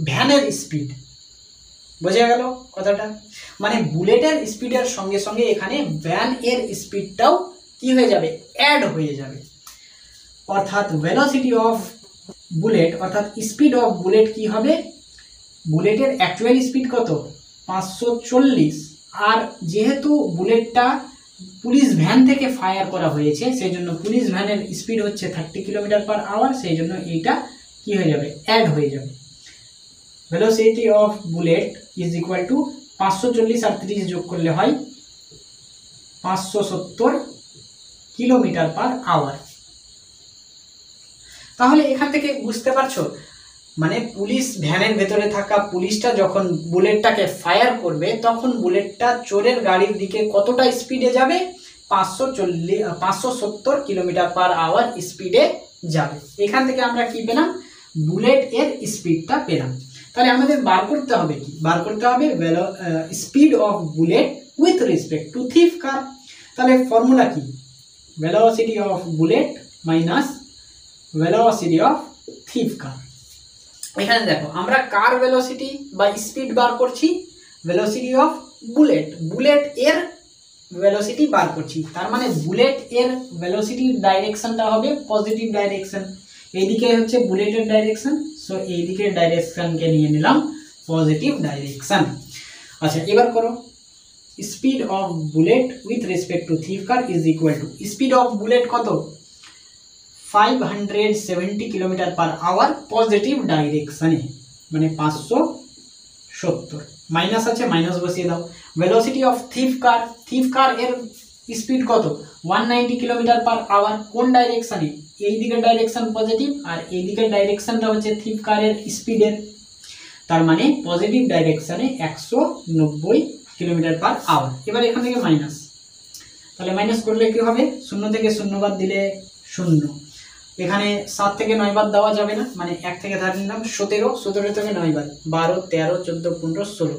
ভ্যানের স্পিড, বোঝা গেল কথাটা, মানে বুলেটের স্পিডের সঙ্গে সঙ্গে এখানে ভ্যান এর স্পিডটাও কি হয়ে যাবে, অ্যাড হয়ে যাবে। অর্থাৎ ভেলোসিটি অফ বুলেট অর্থাৎ স্পিড অফ বুলেট কি হবে, বুলেটের অ্যাকচুয়াল স্পিড কত 540, আর যেহেতু বুলেটটা পুলিশ ভ্যান থেকে ফায়ার করা হয়েছে সেই জন্য পুলিশ ভ্যানের স্পিড হচ্ছে 30 কিলোমিটার পার আওয়ার, সেই জন্য এইটা কি হয়ে যাবে, অ্যাড হয়ে যাবে। Velocity of bullet is equal two 540 আর 30 যোগ করলে হয় 570 কিলোমিটার পার আওয়ার। তাহলে এখান থেকে বুঝতে পারছো, মানে পুলিশ ভ্যানের ভেতরে থাকা পুলিশটা যখন বুলেটটাকে ফায়ার করবে, তখন বুলেটটা চোরের গাড়ির দিকে কতটা স্পিডে যাবে, 570 কিলোমিটার পার আওয়ার স্পিডে যাবে। এখান থেকে আমরা কি পেলাম, বুলেট এর স্পিডটা পেলাম। তাহলে আমাদের বার করতে হবে কি, বার করতে হবে speed of bullet with respect to thief car. তাহলে ফর্মুলা কি, velocity of bullet minus velocity of thief car. এখানে দেখো আমরা কার ভেলোসিটি বা স্পিড বার করছি, ভেলোসিটি অফ বুলেট, বুলেট এর ভেলোসিটি বার করছি, তার মানে বুলেট এর ভেলোসিটির ডাইরেকশনটা হবে পজিটিভ ডাইরেকশন। এইদিকে হচ্ছে বুলেটের ডাইরেকশন, সো এই দিকের ডাইরেকশনকে নিয়ে নিলাম পজিটিভ ডাইরেকশন। আচ্ছা এবার করো, speed of bullet with respect to thief car is equal two, speed of bullet কত, 570 কিলোমিটার পার আওয়ার পজিটিভ ডাইরেকশনে, মানে 570, মাইনাস আছে মাইনাস বসিয়ে দাও। Velocity of thief car, thief car এর স্পিড কত, 190 কিলোমিটার পার আওয়ার, কোন ডাইরেকশনে, এই দিকের ডাইরেকশন পজিটিভ আর এই দিকের ডাইরেকশনটা হচ্ছে থিফ কারের স্পিডের, তার মানে পজিটিভ ডাইরেকশনে 190 কিলোমিটার পার আওয়ার। এবার এখান থেকে মাইনাস, তাহলে মাইনাস করলে কি হবে, 0 থেকে 0 বাদ দিলে 0, এখানে 7 থেকে 9 বাদ দেওয়া যাবে না, মানে 1 থেকে ধরে নিলাম 17, 17 থেকে 9 বাদ 12, 13, 14, 15, 16,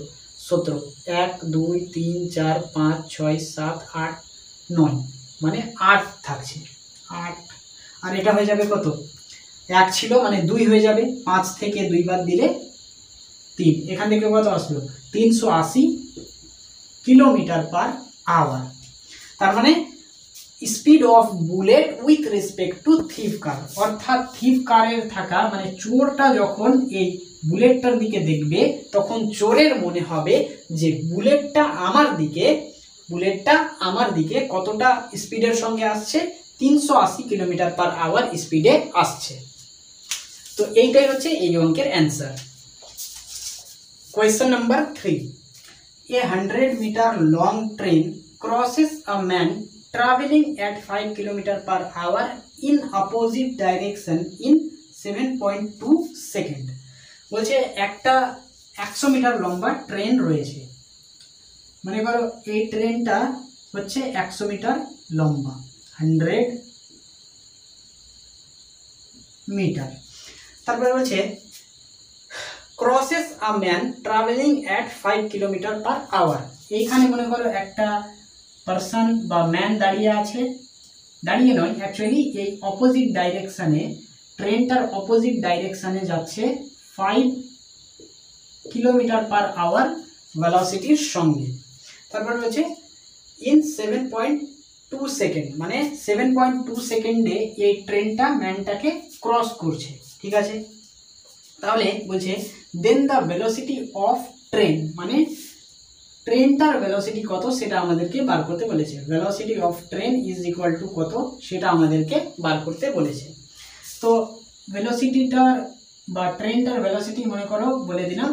17, 1 2 3 4 5 6 7 8 9, মানে 8 থাকছে, 8, আর এটা হয়ে যাবে কত, 1 ছিল মানে 2 হয়ে যাবে, 5 থেকে 2 বাদ দিলে 3, এখান থেকে কত আসলো, 380 কিলোমিটার পার আওয়ার। তার মানে speed of bullet with respect to thief car, অর্থাৎ থিফ কারের থাকা মানে চোরটা যখন এই বুলেটটার দিকে দেখবে তখন চোরের মনে হবে যে বুলেটটা আমার দিকে কতটা স্পিডের সঙ্গে আসছে, 380 কিলোমিটার পার আওয়ার স্পিডে আসছে। তো এইটাই হচ্ছে এই অঙ্কের answer. Question number 3, a 100 meter long train crosses a man traveling at 5 km per hour in opposite direction in 7.2 second. বলছে একটা 100 মিটার লম্বা ট্রেন রয়েছে, মানে করো এই ট্রেনটা হচ্ছে 100 মিটার লম্বা, 100 মিটার। তারপরে বলছে crosses a man traveling at 5 km per hour, এইখানে মনে করো একটা পারসন বা ম্যান দাঁড়িয়ে আছে, দাঁড়িয়ে নয় অ্যাকচুয়ালি এই অপোজিট ডাইরেকশানে, ট্রেনটার অপোজিট ডাইরেকশানে যাচ্ছে 5 কিলোমিটার পার আওয়ার ভেলোসিটির সঙ্গে। তারপর রয়েছে ইন 7.2 সেকেন্ড, মানে 7.2 সেকেন্ডে এই ট্রেনটা ম্যানটাকে ক্রস করছে, ঠিক আছে। তাহলে বলছে দেন দ্য ভেলোসিটি অফ ট্রেন, মানে ট্রেনটার ভেলোসিটি কত সেটা আমাদেরকে বার করতে বলেছে, velocity of train is equal two কত সেটা আমাদেরকে বার করতে বলেছে। তো ভেলোসিটিটার বা ট্রেনটার ভেলোসিটি মনে করো বলে দিলাম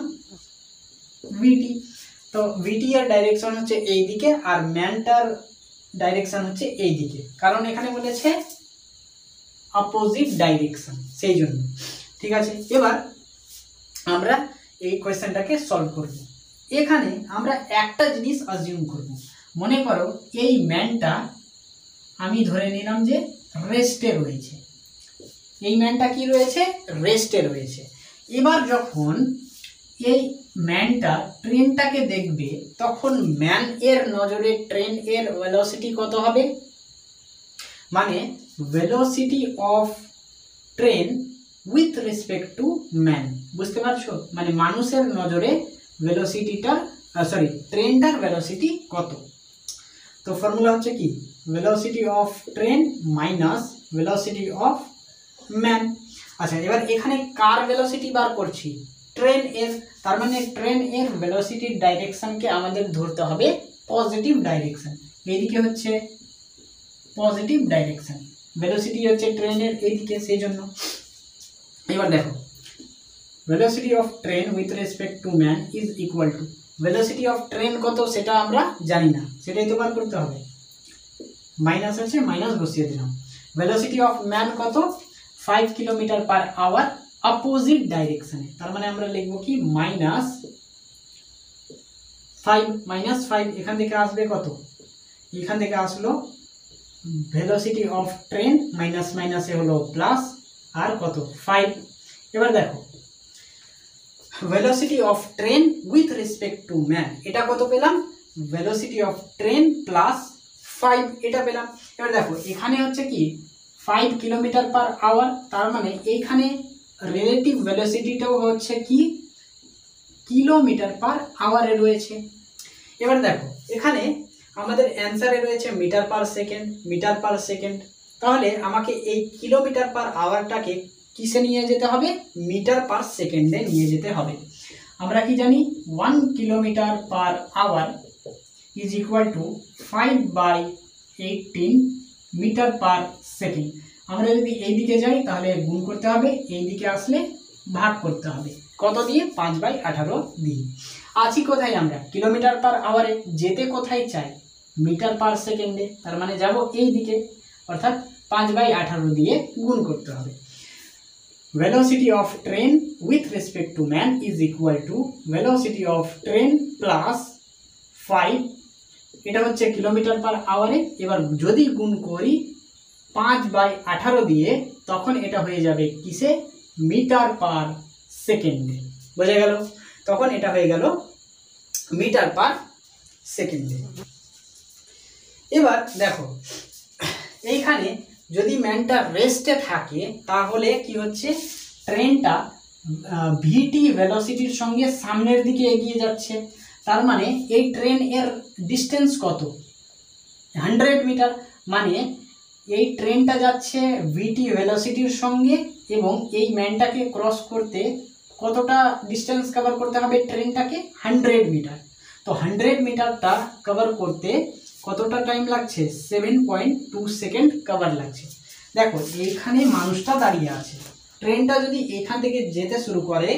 ভিটি, তো ভিটি এর ডাইরেকশন হচ্ছে এই দিকে আর ম্যানটার ডাইরেকশন হচ্ছে এই দিকে, কারণ এখানে বলেছে অপোজিট ডাইরেকশন, সেই জন্য, ঠিক আছে। এবার আমরা এই কোয়েশ্চেনটাকে সলভ করব। এখানে আমরা একটা জিনিস অ্যাজিউম করব, মনে করো এই ম্যানটা আমি ধরে নিলাম যে রেস্টে রয়েছে, এই ম্যানটা কি রয়েছে, রেস্টে রয়েছে। এবার যখন এই ম্যানটা ট্রেনটাকে দেখবে তখন ম্যান এর নজরে ট্রেন এর ভেলোসিটি কত হবে, মানে velocity of train with respect to man, বুঝতে পারছো, মানে মানুষের নজরে ভেলোসিটিটার ট্রেনটার ভেলোসিটি কত। তো ফর্মুলা হচ্ছে কি, velocity of train minus velocity of man. আচ্ছা এবার এখানে কার ভেলোসিটি বার করছি, ট্রেন এর, তার মানে ট্রেন এর ভেলোসিটির ডাইরেকশনকে আমাদের ধরতে হবে পজিটিভ ডাইরেকশন, এইদিকে হচ্ছে পজিটিভ ডাইরেকশন, ভেলোসিটি হচ্ছে ট্রেনের এইদিকে, সেই জন্য। এবার দেখো velocity of train with respect to man is equal two, velocity of train কত সেটা আমরা জানি না, সেটাই তো বার করতে হবে, মাইনাস আছে মাইনাস বসিয়ে দিলাম। ভেলোসিটি অফ ম্যান কত, 5 কিলোমিটার পার আওয়ার অপোজিট ডাইরেকশনে, তার মানে আমরা লিখবো কি মাইনাস 5, এখান থেকে আসবে কত, এখান থেকে আসলো ভেলোসিটি অফ ট্রেন মাইনাস মাইনাসে হলো প্লাস, আর কত 5। এবার দেখো velocity of train with respect to man, এটা কত পেলাম? ভেলোসিটি অফ ট্রেন প্লাস 5 এটা পেলাম। এবার দেখো এখানে হচ্ছে কি 5 কিলোমিটার পার আওয়ার, তার মানে এইখানে রিলেটিভ ভেলোসিটিটাও হচ্ছে কি কিলোমিটার পার আওয়ারে রয়েছে। এবার দেখো এখানে আমাদের অ্যান্সারে রয়েছে metre per second, metre per second, তাহলে আমাকে এই কিলোমিটার পার আওয়ারটাকে কিসে নিয়ে যেতে হবে? মিটার পার সেকেন্ডে নিয়ে যেতে হবে। আমরা কি জানি 1 kilometre per hour is equal to 5/18 metre per second. আমরা যদি এই দিকে যাই তাহলে গুণ করতে হবে, এই দিকে আসলে ভাগ করতে হবে। কত দিয়ে? 5/18 দিয়ে। আছি কোথায় আমরা? কিলোমিটার পার আওয়ারে। যেতে কোথায় চাই? মিটার পার সেকেন্ডে, তার মানে যাব এই দিকে, অর্থাৎ 5/18 দিয়ে গুণ করতে হবে। velocity of train with respect to man is equal to velocity of train plus 5, এটা হচ্ছে কিলোমিটার পার আওয়ারে। এবার যদি গুণ করি 5/18 দিয়ে, তখন এটা হয়ে যাবে কিসে? মিটার পার সেকেন্ডে। বোঝা গেল? তখন এটা হয়ে গেল মিটার পার সেকেন্ডে। এবার দেখো এইখানে যদি ম্যানটা রেস্টে থাকে তাহলে কি হচ্ছে? ট্রেনটা ভিটি ভেলোসিটির সঙ্গে সামনের দিকে এগিয়ে যাচ্ছে। তার মানে এই ট্রেন এর ডিস্টেন্স কত? 100 মিটার। মানে এই ট্রেনটা যাচ্ছে ভিটি ভেলোসিটির সঙ্গে, এবং এই ম্যানটাকে ক্রস করতে কতটা ডিস্টেন্স কভার করতে হবে ট্রেনটাকে? 100 মিটার। তো 100 মিটারটা কভার করতে কতটা টাইম লাগছে? 7.2 সেকেন্ড কভার লাগছে। দেখো এইখানে মানুষটা দাঁড়িয়ে আছে, ট্রেনটা যদি এখান থেকে যেতে শুরু করে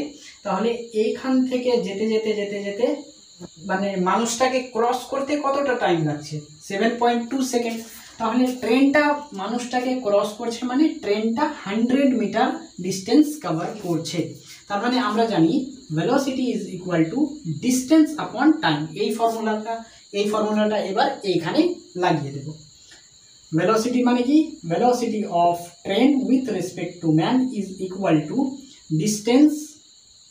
তাহলে এইখান থেকে যেতে যেতে যেতে যেতে মানে মানুষটাকে ক্রস করতে কতটা টাইম লাগছে? 7.2 সেকেন্ড। তাহলে ট্রেনটা মানুষটাকে ক্রস করছে মানে ট্রেনটা 100 মিটার ডিস্টেন্স কভার করছে। তার মানে আমরা জানি velocity is equal to distance upon time. এই ফর্মুলাটা এবার এইখানে লাগিয়ে দেব। ভেলোসিটি মানে কি? Velocity of train with respect to man is equal to distance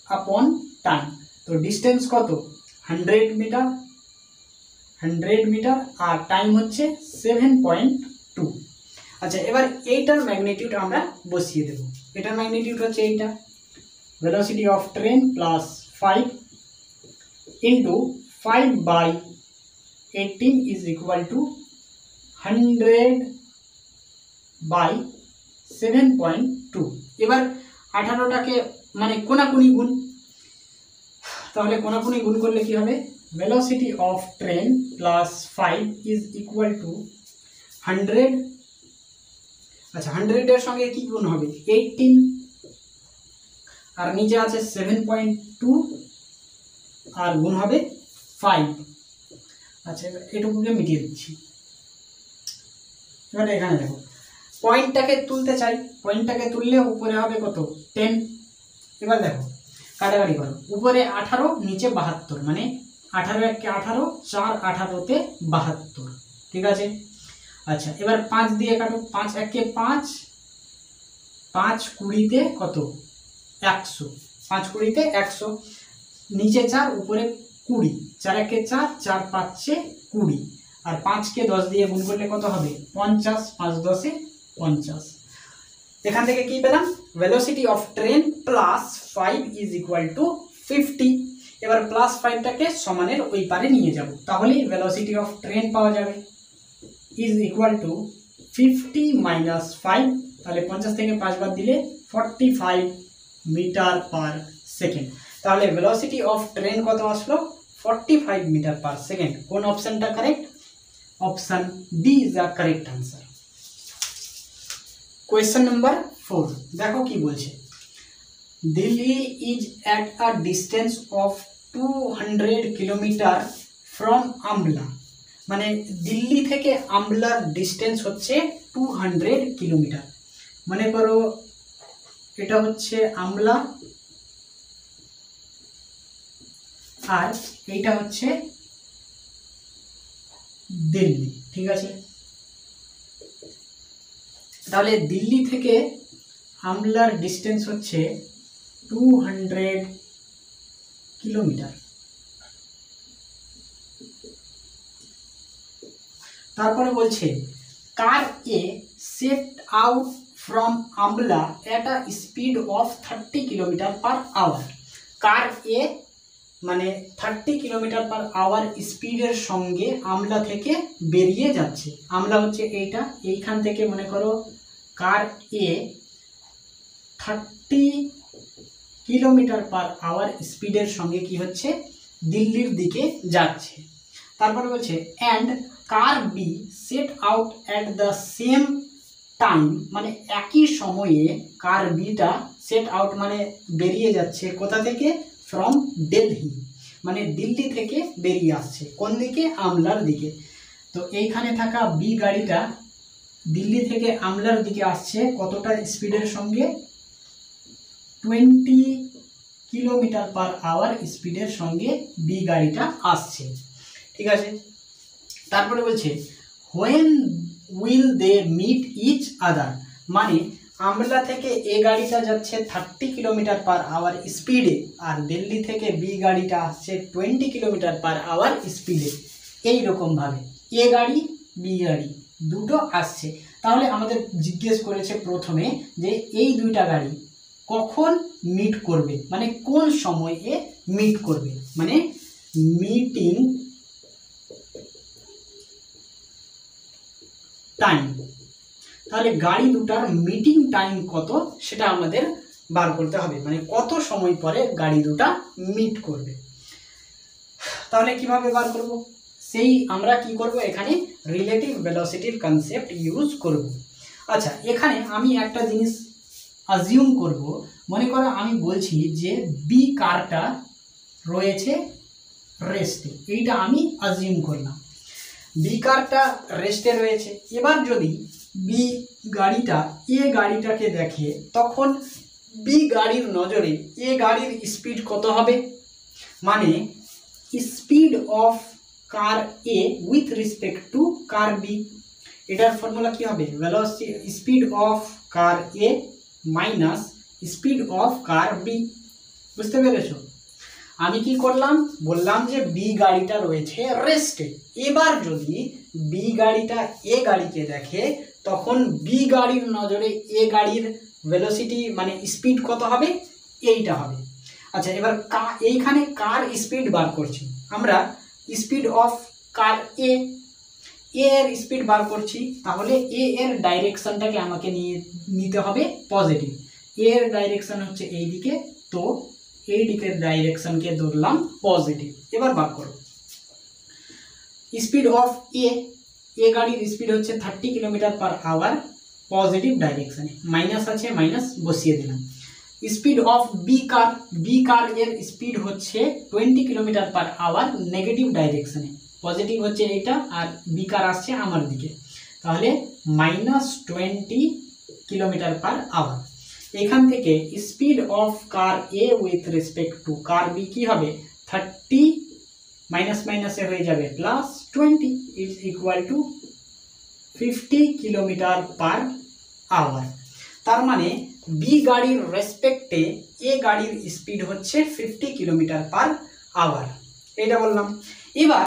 upon time. তো ডিস্টেন্স কত? 100 মিটার, 100 মিটার, আর টাইম হচ্ছে 7.2। আচ্ছা এবার এইটার ম্যাগনিটিউড আমরা বসিয়ে দেব। এটার ম্যাগনিটিউড হচ্ছে এইটা, velocity of train plus 5 into 5/18 is equal two 100/7.2। এবার 18টাকে মানে কোনাকুনি গুণ, তাহলে কোনাকুনি গুণ করলে কি হবে? Velocity of train plus 5 is equal two 100। আচ্ছা 100 এর সঙ্গে কি গুণ হবে? 18, আর নিচে আছে 7.2, আর গুণ হবে 5। আচ্ছা এটুকুকে মিটিয়ে দিচ্ছি। এবার এখানে দেখো পয়েন্টটাকে তুলতে চাই, পয়েন্টটাকে তুললে উপরে হবে কত? 10। এবার দেখো কাটাকাটি করো, উপরে 18 নিচে 72, মানে 18 একে 18, 4 18তে 72, ঠিক আছে। আচ্ছা এবার 5 দিয়ে কাটো, 5 একে 5, 5 20তে কত? 100, 5 20তে 100, নিচে 4 উপরে 20, 4 একে 4, 4 5 20, আর 5কে 10 দিয়ে গুণ করলে কত হবে? 50, 5 10 50। এখান থেকে কি পেলাম? Velocity of train plus 5 is equal to 50। এবার প্লাস 5টাকে সমানের ওই পারে নিয়ে যাব, তাহলেই ভেলোসিটি অফ ট্রেন পাওয়া যাবে। ইজ ইকুয়াল টু 50 মাইনাস 5, তাহলে 50 থেকে 5 বাদ দিলে 45 মিটার পার সেকেন্ড। তাহলে ভেলোসিটি অফ ট্রেন কত আসলো? 45 মিটার পার সেকেন্ড। কোন অপশনটা correct? Option D is the correct answer. Question number 4 দেখো কি বলছে। Delhi is at a distance of 200 kilometre from আমলা। মানে দিল্লি থেকে আমলার ডিস্টেন্স হচ্ছে 200 কিলোমিটার। মনে করো এটা হচ্ছে আমলা আর এইটা হচ্ছে দিল্লি, ঠিক আছে। তাহলে দিল্লি থেকে আমলার ডিস্টেন্স হচ্ছে 200 কিলোমিটার। তারপরে বলছে car A set out from Amla at a speed of 30 kilometre per hour. Car A মানে 30 কিলোমিটার পার আওয়ার স্পিডের সঙ্গে আমলা থেকে বেরিয়ে যাচ্ছে। আমলা হচ্ছে এইটা, এইখান থেকে মনে করো কার এ 30 কিলোমিটার পার আওয়ার স্পিডের সঙ্গে কি হচ্ছে, দিল্লির দিকে যাচ্ছে। তারপরে বলছে and car B set out at the same time, মানে একই সময়ে কার বিটা সেট আউট মানে বেরিয়ে যাচ্ছে কোথা থেকে, ফ্রম দিল্লি, মানে দিল্লি থেকে বেরিয়ে আসছে কোন দিকে, আমলার দিকে। তো এইখানে থাকা বি গাড়িটা দিল্লি থেকে আমলার দিকে আসছে কতটা স্পিডের সঙ্গে, 20 কিলোমিটার পার আওয়ার স্পিডের সঙ্গে বি গাড়িটা আসছে, ঠিক আছে। তারপরে বলছে when will they meet each other, মানে আমলা থেকে এ গাড়িটা যাচ্ছে 30 কিলোমিটার পার আওয়ার স্পিডে, আর দিল্লি থেকে বি গাড়িটা আসছে 20 কিলোমিটার পার আওয়ার স্পিডে। এইরকমভাবে এ গাড়ি বি গাড়ি দুটো আসছে। তাহলে আমাদের জিজ্ঞেস করেছে প্রথমে যে এই দুইটা গাড়ি কখন মিট করবে, মানে কোন সময়ে মিট করবে, মানে মিটিং টাইম। তাহলে গাড়ি দুটার মিটিং টাইম কত সেটা আমাদের বার করতে হবে, মানে কত সময় পরে গাড়ি দুটা মিট করবে। তাহলে কিভাবে বার করব, সেই আমরা কি করব, এখানে রিলেটিভ ভেলোসিটির কনসেপ্ট ইউজ করব। আচ্ছা, এখানে আমি একটা জিনিস অ্যাজিউম করব, মনে করো আমি বলছি যে বি কারটা রয়েছে রেস্টে, এইটা আমি অ্যাজিউম করলাম, বি কারটা রেস্টে রয়েছে। এবার যদি বি গাড়িটা এ গাড়িটাকে দেখে, তখন বি গাড়ির নজরে এ গাড়ির স্পিড কত হবে, মানে speed of car A with respect to car B. এটার ফর্মুলা কি হবে, velocity speed of car A minus speed of car B. বুঝতে পেরেছো? আমি কি করলাম, বললাম যে বি গাড়িটা রয়েছে রেস্টে। এবার যদি বি গাড়িটা এ গাড়িকে দেখে, তখন বি গাড়ির নজরে এ গাড়ির ভেলোসিটি মানে স্পিড কত হবে, এইটা হবে। আচ্ছা, এবার এইখানে কার স্পিড বার করছি আমরা, স্পিড অফ কার এ এর স্পিড বার করছি, তাহলে এ এর ডাইরেকশনটাকে আমাকে নিতে হবে পজিটিভ। এর ডাইরেকশন হচ্ছে এই দিকে, তো এই দিকের ডাইরেকশনকে ধরলাম পজিটিভ। এবার বার করো স্পিড অফ এ গাড়ির স্পিড হচ্ছে 30 কিলোমিটার পার আওয়ার পজিটিভ ডাইরেকশনে, মাইনাস আছে মাইনাস বসিয়ে দিলাম। স্পিড অফ বি কার এর স্পিড হচ্ছে 20 কিলোমিটার পার আওয়ার নেগেটিভ ডাইরেকশনে, পজিটিভ হচ্ছে এইটা আর বি কার আসছে আমার দিকে, তাহলে -20 কিলোমিটার পার আওয়ার। এখান থেকে speed of car A with respect to car B কি হবে, 30 মাইনাস মাইনাসে হয়ে যাবে +20 is equal to 50 kilometre per hour. তার মানে বি গাড়ির রেসপেক্টে এ গাড়ির স্পিড হচ্ছে 50 কিলোমিটার পার আওয়ার, এটা বললাম। এবার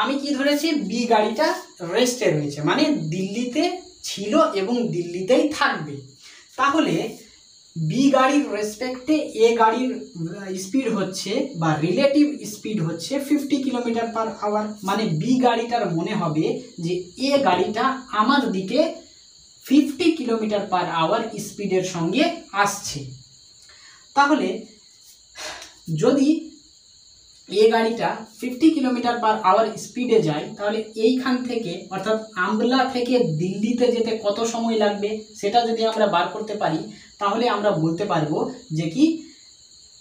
আমি কি ধরেছি, বি গাড়িটা রেস্টে রয়েছে, মানে দিল্লিতে ছিল এবং দিল্লিতেই থাকবে। তাহলে বি গাড়ির রেসপেক্টে এ গাড়ির স্পিড হচ্ছে বা রিলেটিভ স্পিড হচ্ছে 50 কিলোমিটার পার আওয়ার, মানে বি গাড়িটার মনে হবে যে এ গাড়িটা আমার দিকে 50 কিলোমিটার পার আওয়ার স্পিডের সঙ্গে আসছে। তাহলে যদি এ গাড়িটা 50 কিলোমিটার পার আওয়ার স্পিডে যায়, তাহলে এইখান থেকে অর্থাৎ আমলা থেকে দিল্লিতে যেতে কত সময় লাগবে সেটা যদি আমরা বার করতে পারি, তাহলে আমরা বলতে পারবো যে কি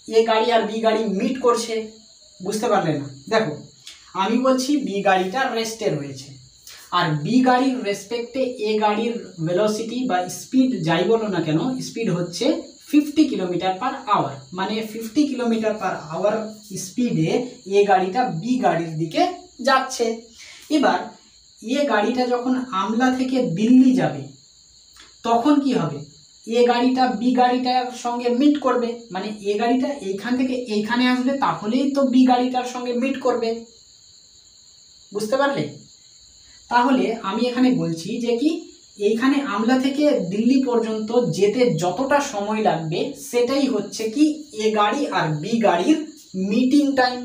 এ গাড়ি আর বি গাড়ি মিট করছে। বুঝতে পারলে না? দেখো, আমি বলছি বি গাড়িটা রেস্টে রয়েছে, আর বি গাড়ির রেসপেক্টে এ গাড়ির ভেলোসিটি বা স্পিড যাই বলো না কেন, স্পিড হচ্ছে 50 কিলোমিটার পার আওয়ার, মানে 50 কিলোমিটার পার আওয়ার স্পিডে এ গাড়িটা বি গাড়ির দিকে যাচ্ছে। এবার এ গাড়িটা যখন আমলা থেকে দিল্লি যাবে, তখন কি হবে, এ গাড়িটা বি গাড়িটার সঙ্গে মিট করবে, মানে এ গাড়িটা এইখান থেকে এইখানে আসবে, তাহলেই তো বি গাড়িটার সঙ্গে মিট করবে। বুঝতে পারলে? তাহলে আমি এখানে বলছি যে কি, এইখানে আমলা থেকে দিল্লি পর্যন্ত যেতে যতটা সময় লাগবে সেটাই হচ্ছে কি এ গাড়ি আর বি গাড়ির মিটিং টাইম।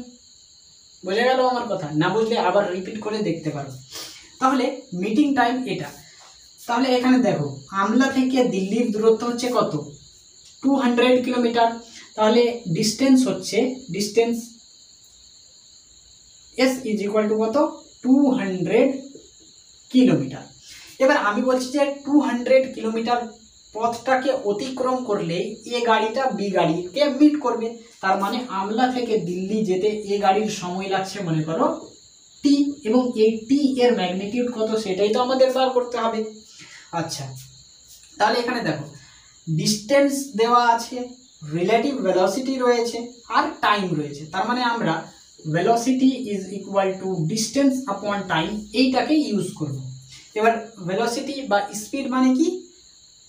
বোঝা গেল আমার কথা? না বুঝলে আবার রিপিট করে দেখতে পারো। তাহলে মিটিং টাইম এটা। তাহলে এখানে দেখো, আমলা থেকে দিল্লির দূরত্ব হচ্ছে কত? 200 কিলোমিটার। তাহলে ডিস্টেন্স হচ্ছে, distance S is equal two কত? 200 কিলোমিটার। এবার আমি বলছি যে 200 কিলোমিটার পথটাকে অতিক্রম করলে এ গাড়িটা বি গাড়িকে মিট করবে। তার মানে আমলা থেকে দিল্লি যেতে এ গাড়ির সময় লাগছে মনে করো টি, এবং এই টি এর ম্যাগনিটিউড কত সেটাই তো আমাদের বার করতে হবে। আচ্ছা, তাহলে এখানে দেখো ডিস্টেন্স দেওয়া আছে, রিলেটিভ ভেলোসিটি রয়েছে, আর টাইম রয়েছে। তার মানে আমরা velocity is equal to distance upon time এইটাকে ইউজ করব। এবার ভেলোসিটি বা স্পিড মানে কি?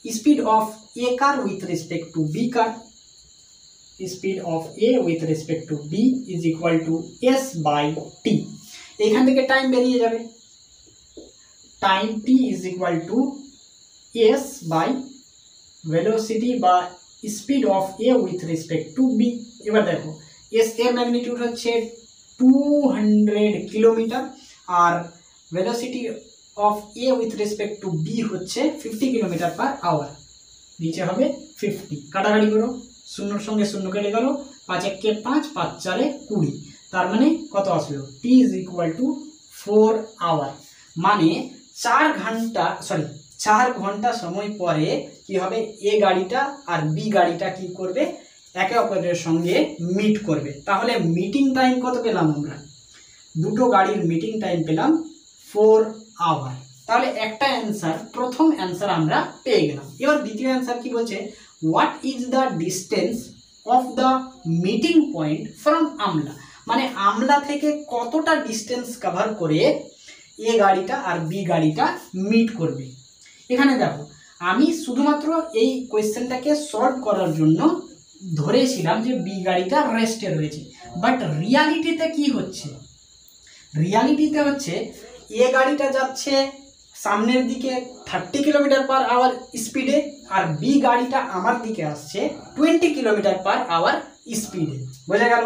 Speed of A car with respect to B car, speed of A with respect to B is equal to S by T. এইখান থেকে time বেরিয়ে যাবে, time T is equal to S by velocity বা speed of A with respect to B. এবার দেখো S এর magnitude হচ্ছে 200 kilometre, আর velocity of A with respect to B হচ্ছে 50 কিলোমিটার পার আওয়ার। নিচে হবে 50, কাটাকাটি করো, শূন্যর সঙ্গে শূন্য কেটে গেল, 5 একে 5, 5 4 20। তার মানে কত আসলো? টি ইজ ইকুয়াল টু 4 আওয়ার। মানে 4 ঘন্টা সময় পরে কি হবে? এ গাড়িটা আর বি গাড়িটা কি করবে? একে অপরের সঙ্গে মিট করবে। তাহলে মিটিং টাইম কত পেলাম আমরা? দুটো গাড়ির মিটিং টাইম পেলাম 4 আওয়ার। তাহলে একটা অ্যান্সার, প্রথম অ্যান্সার আমরা পেয়ে গেলাম। এবার দ্বিতীয় অ্যান্সার কি বলছে? What is the distance of the meeting point from আমলা? মানে আমলা থেকে কতটা ডিস্টেন্স কভার করে এ গাড়িটা আর বি গাড়িটা মিট করবে। এখানে দেখো, আমি শুধুমাত্র এই কোয়েশ্চেনটাকে সলভ করার জন্য ধরেছিলাম যে বি গাড়িটা রেস্টে রয়েছে, বাট রিয়ালিটিতে কি হচ্ছে? রিয়ালিটিতে হচ্ছে এ গাড়িটা যাচ্ছে সামনের দিকে 30 কিলোমিটার পার আওয়ার স্পিডে, আর বি গাড়িটা আমার দিকে আসছে 20 কিলোমিটার পার আওয়ার স্পিডে। বোঝা গেল?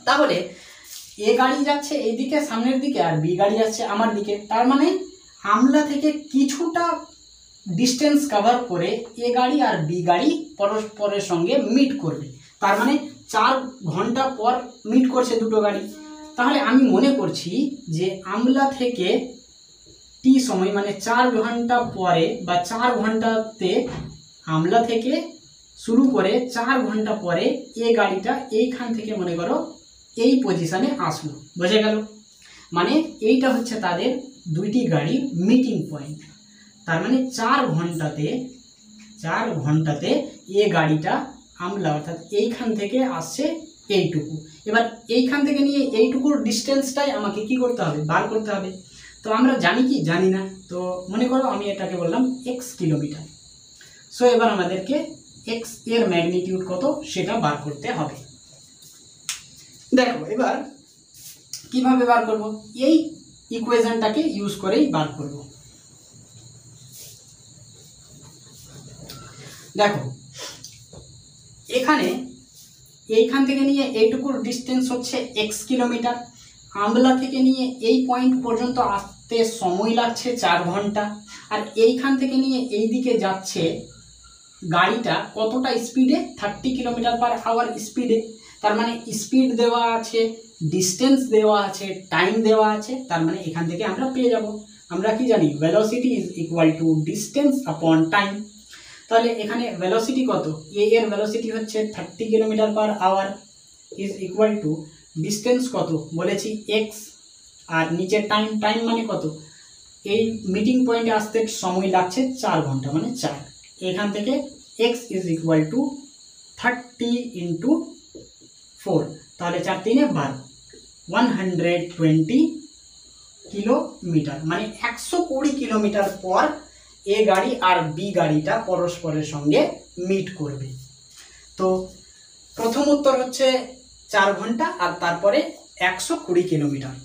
তাহলে এ গাড়ি যাচ্ছে এইদিকে সামনের দিকে, আর বি গাড়ি যাচ্ছে আমার দিকে। তার মানে আমলা থেকে কিছুটা ডিস্টেন্স কভার করে এ গাড়ি আর বি গাড়ি পরস্পরের সঙ্গে মিট করবে। তার মানে 4 ঘন্টা পর মিট করছে দুটো গাড়ি। তাহলে আমি মনে করছি যে আমলা থেকে টি সময় মানে 4 ঘন্টা পরে বা 4 ঘন্টাতে আমলা থেকে শুরু করে 4 ঘন্টা পরে এ গাড়িটা এইখান থেকে মনে করো এই পজিশনে আসলো। বোঝা গেল? মানে এইটা হচ্ছে তাদের দুইটি গাড়ির মিটিং পয়েন্ট। তার মানে 4 ঘন্টাতে এ গাড়িটা আমলা অর্থাৎ এইখান থেকে আসছে এইটুকু। এবার এইখান থেকে নিয়ে এইটুকুর ডিস্টেন্সটাই আমাকে কি করতে হবে? বার করতে হবে। তো আমরা জানি কি? জানি না। তো মনে করো আমি এটাকে বললাম x কিলোমিটার। সো এবার আমাদেরকে x এর ম্যাগনিটিউড কত সেটা বার করতে হবে। দেখো এবার কিভাবে বার করব? এই ইকুয়েশনটাকে ইউজ করেই বার করব। দেখো এখানে এইখান থেকে নিয়ে এইটুকুর ডিস্টেন্স হচ্ছে x কিলোমিটার। আমলা থেকে নিয়ে এই পয়েন্ট পর্যন্ত আসতে সময় লাগছে 4 ঘন্টা, আর এইখান থেকে নিয়ে এই দিকে যাচ্ছে গাড়িটা কতটা স্পিডে? 30 কিলোমিটার পার আওয়ার স্পিডে। তার মানে স্পিড দেওয়া আছে, ডিস্টেন্স দেওয়া আছে, টাইম দেওয়া আছে। তার মানে এখান থেকে আমরা পেয়ে যাব, আমরা কি জানি? Velocity is equal to distance upon time. তাহলে এখানে ভেলোসিটি কত? এ এর ভেলোসিটি হচ্ছে 30 kilometre per hour is equal to distance কত বলেছি? x, আর নিচে টাইম মানে কত? এই মিটিং পয়েন্টে আসতে সময় লাগছে 4 ঘন্টা মানে 4। এখান থেকে x is equal two 30 into 4, তাহলে 4 3 12, 120 কিলোমিটার। মানে 120 কিলোমিটার পর এ গাড়ি আর বি গাড়িটা পরস্পরের সঙ্গে মিট করবে। তো প্রথম উত্তর হচ্ছে 4 ঘন্টা আর তারপরে 120 কিলোমিটার।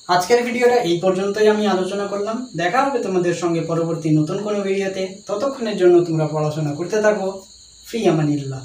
আজকের ভিডিওটা এই পর্যন্তই আমি আলোচনা করলাম। দেখা হবে তোমাদের সঙ্গে পরবর্তী নতুন কোনো ভিডিওতে। ততক্ষণের জন্য তোমরা পড়াশোনা করতে থাকো। ফি আমানিল্লাহ।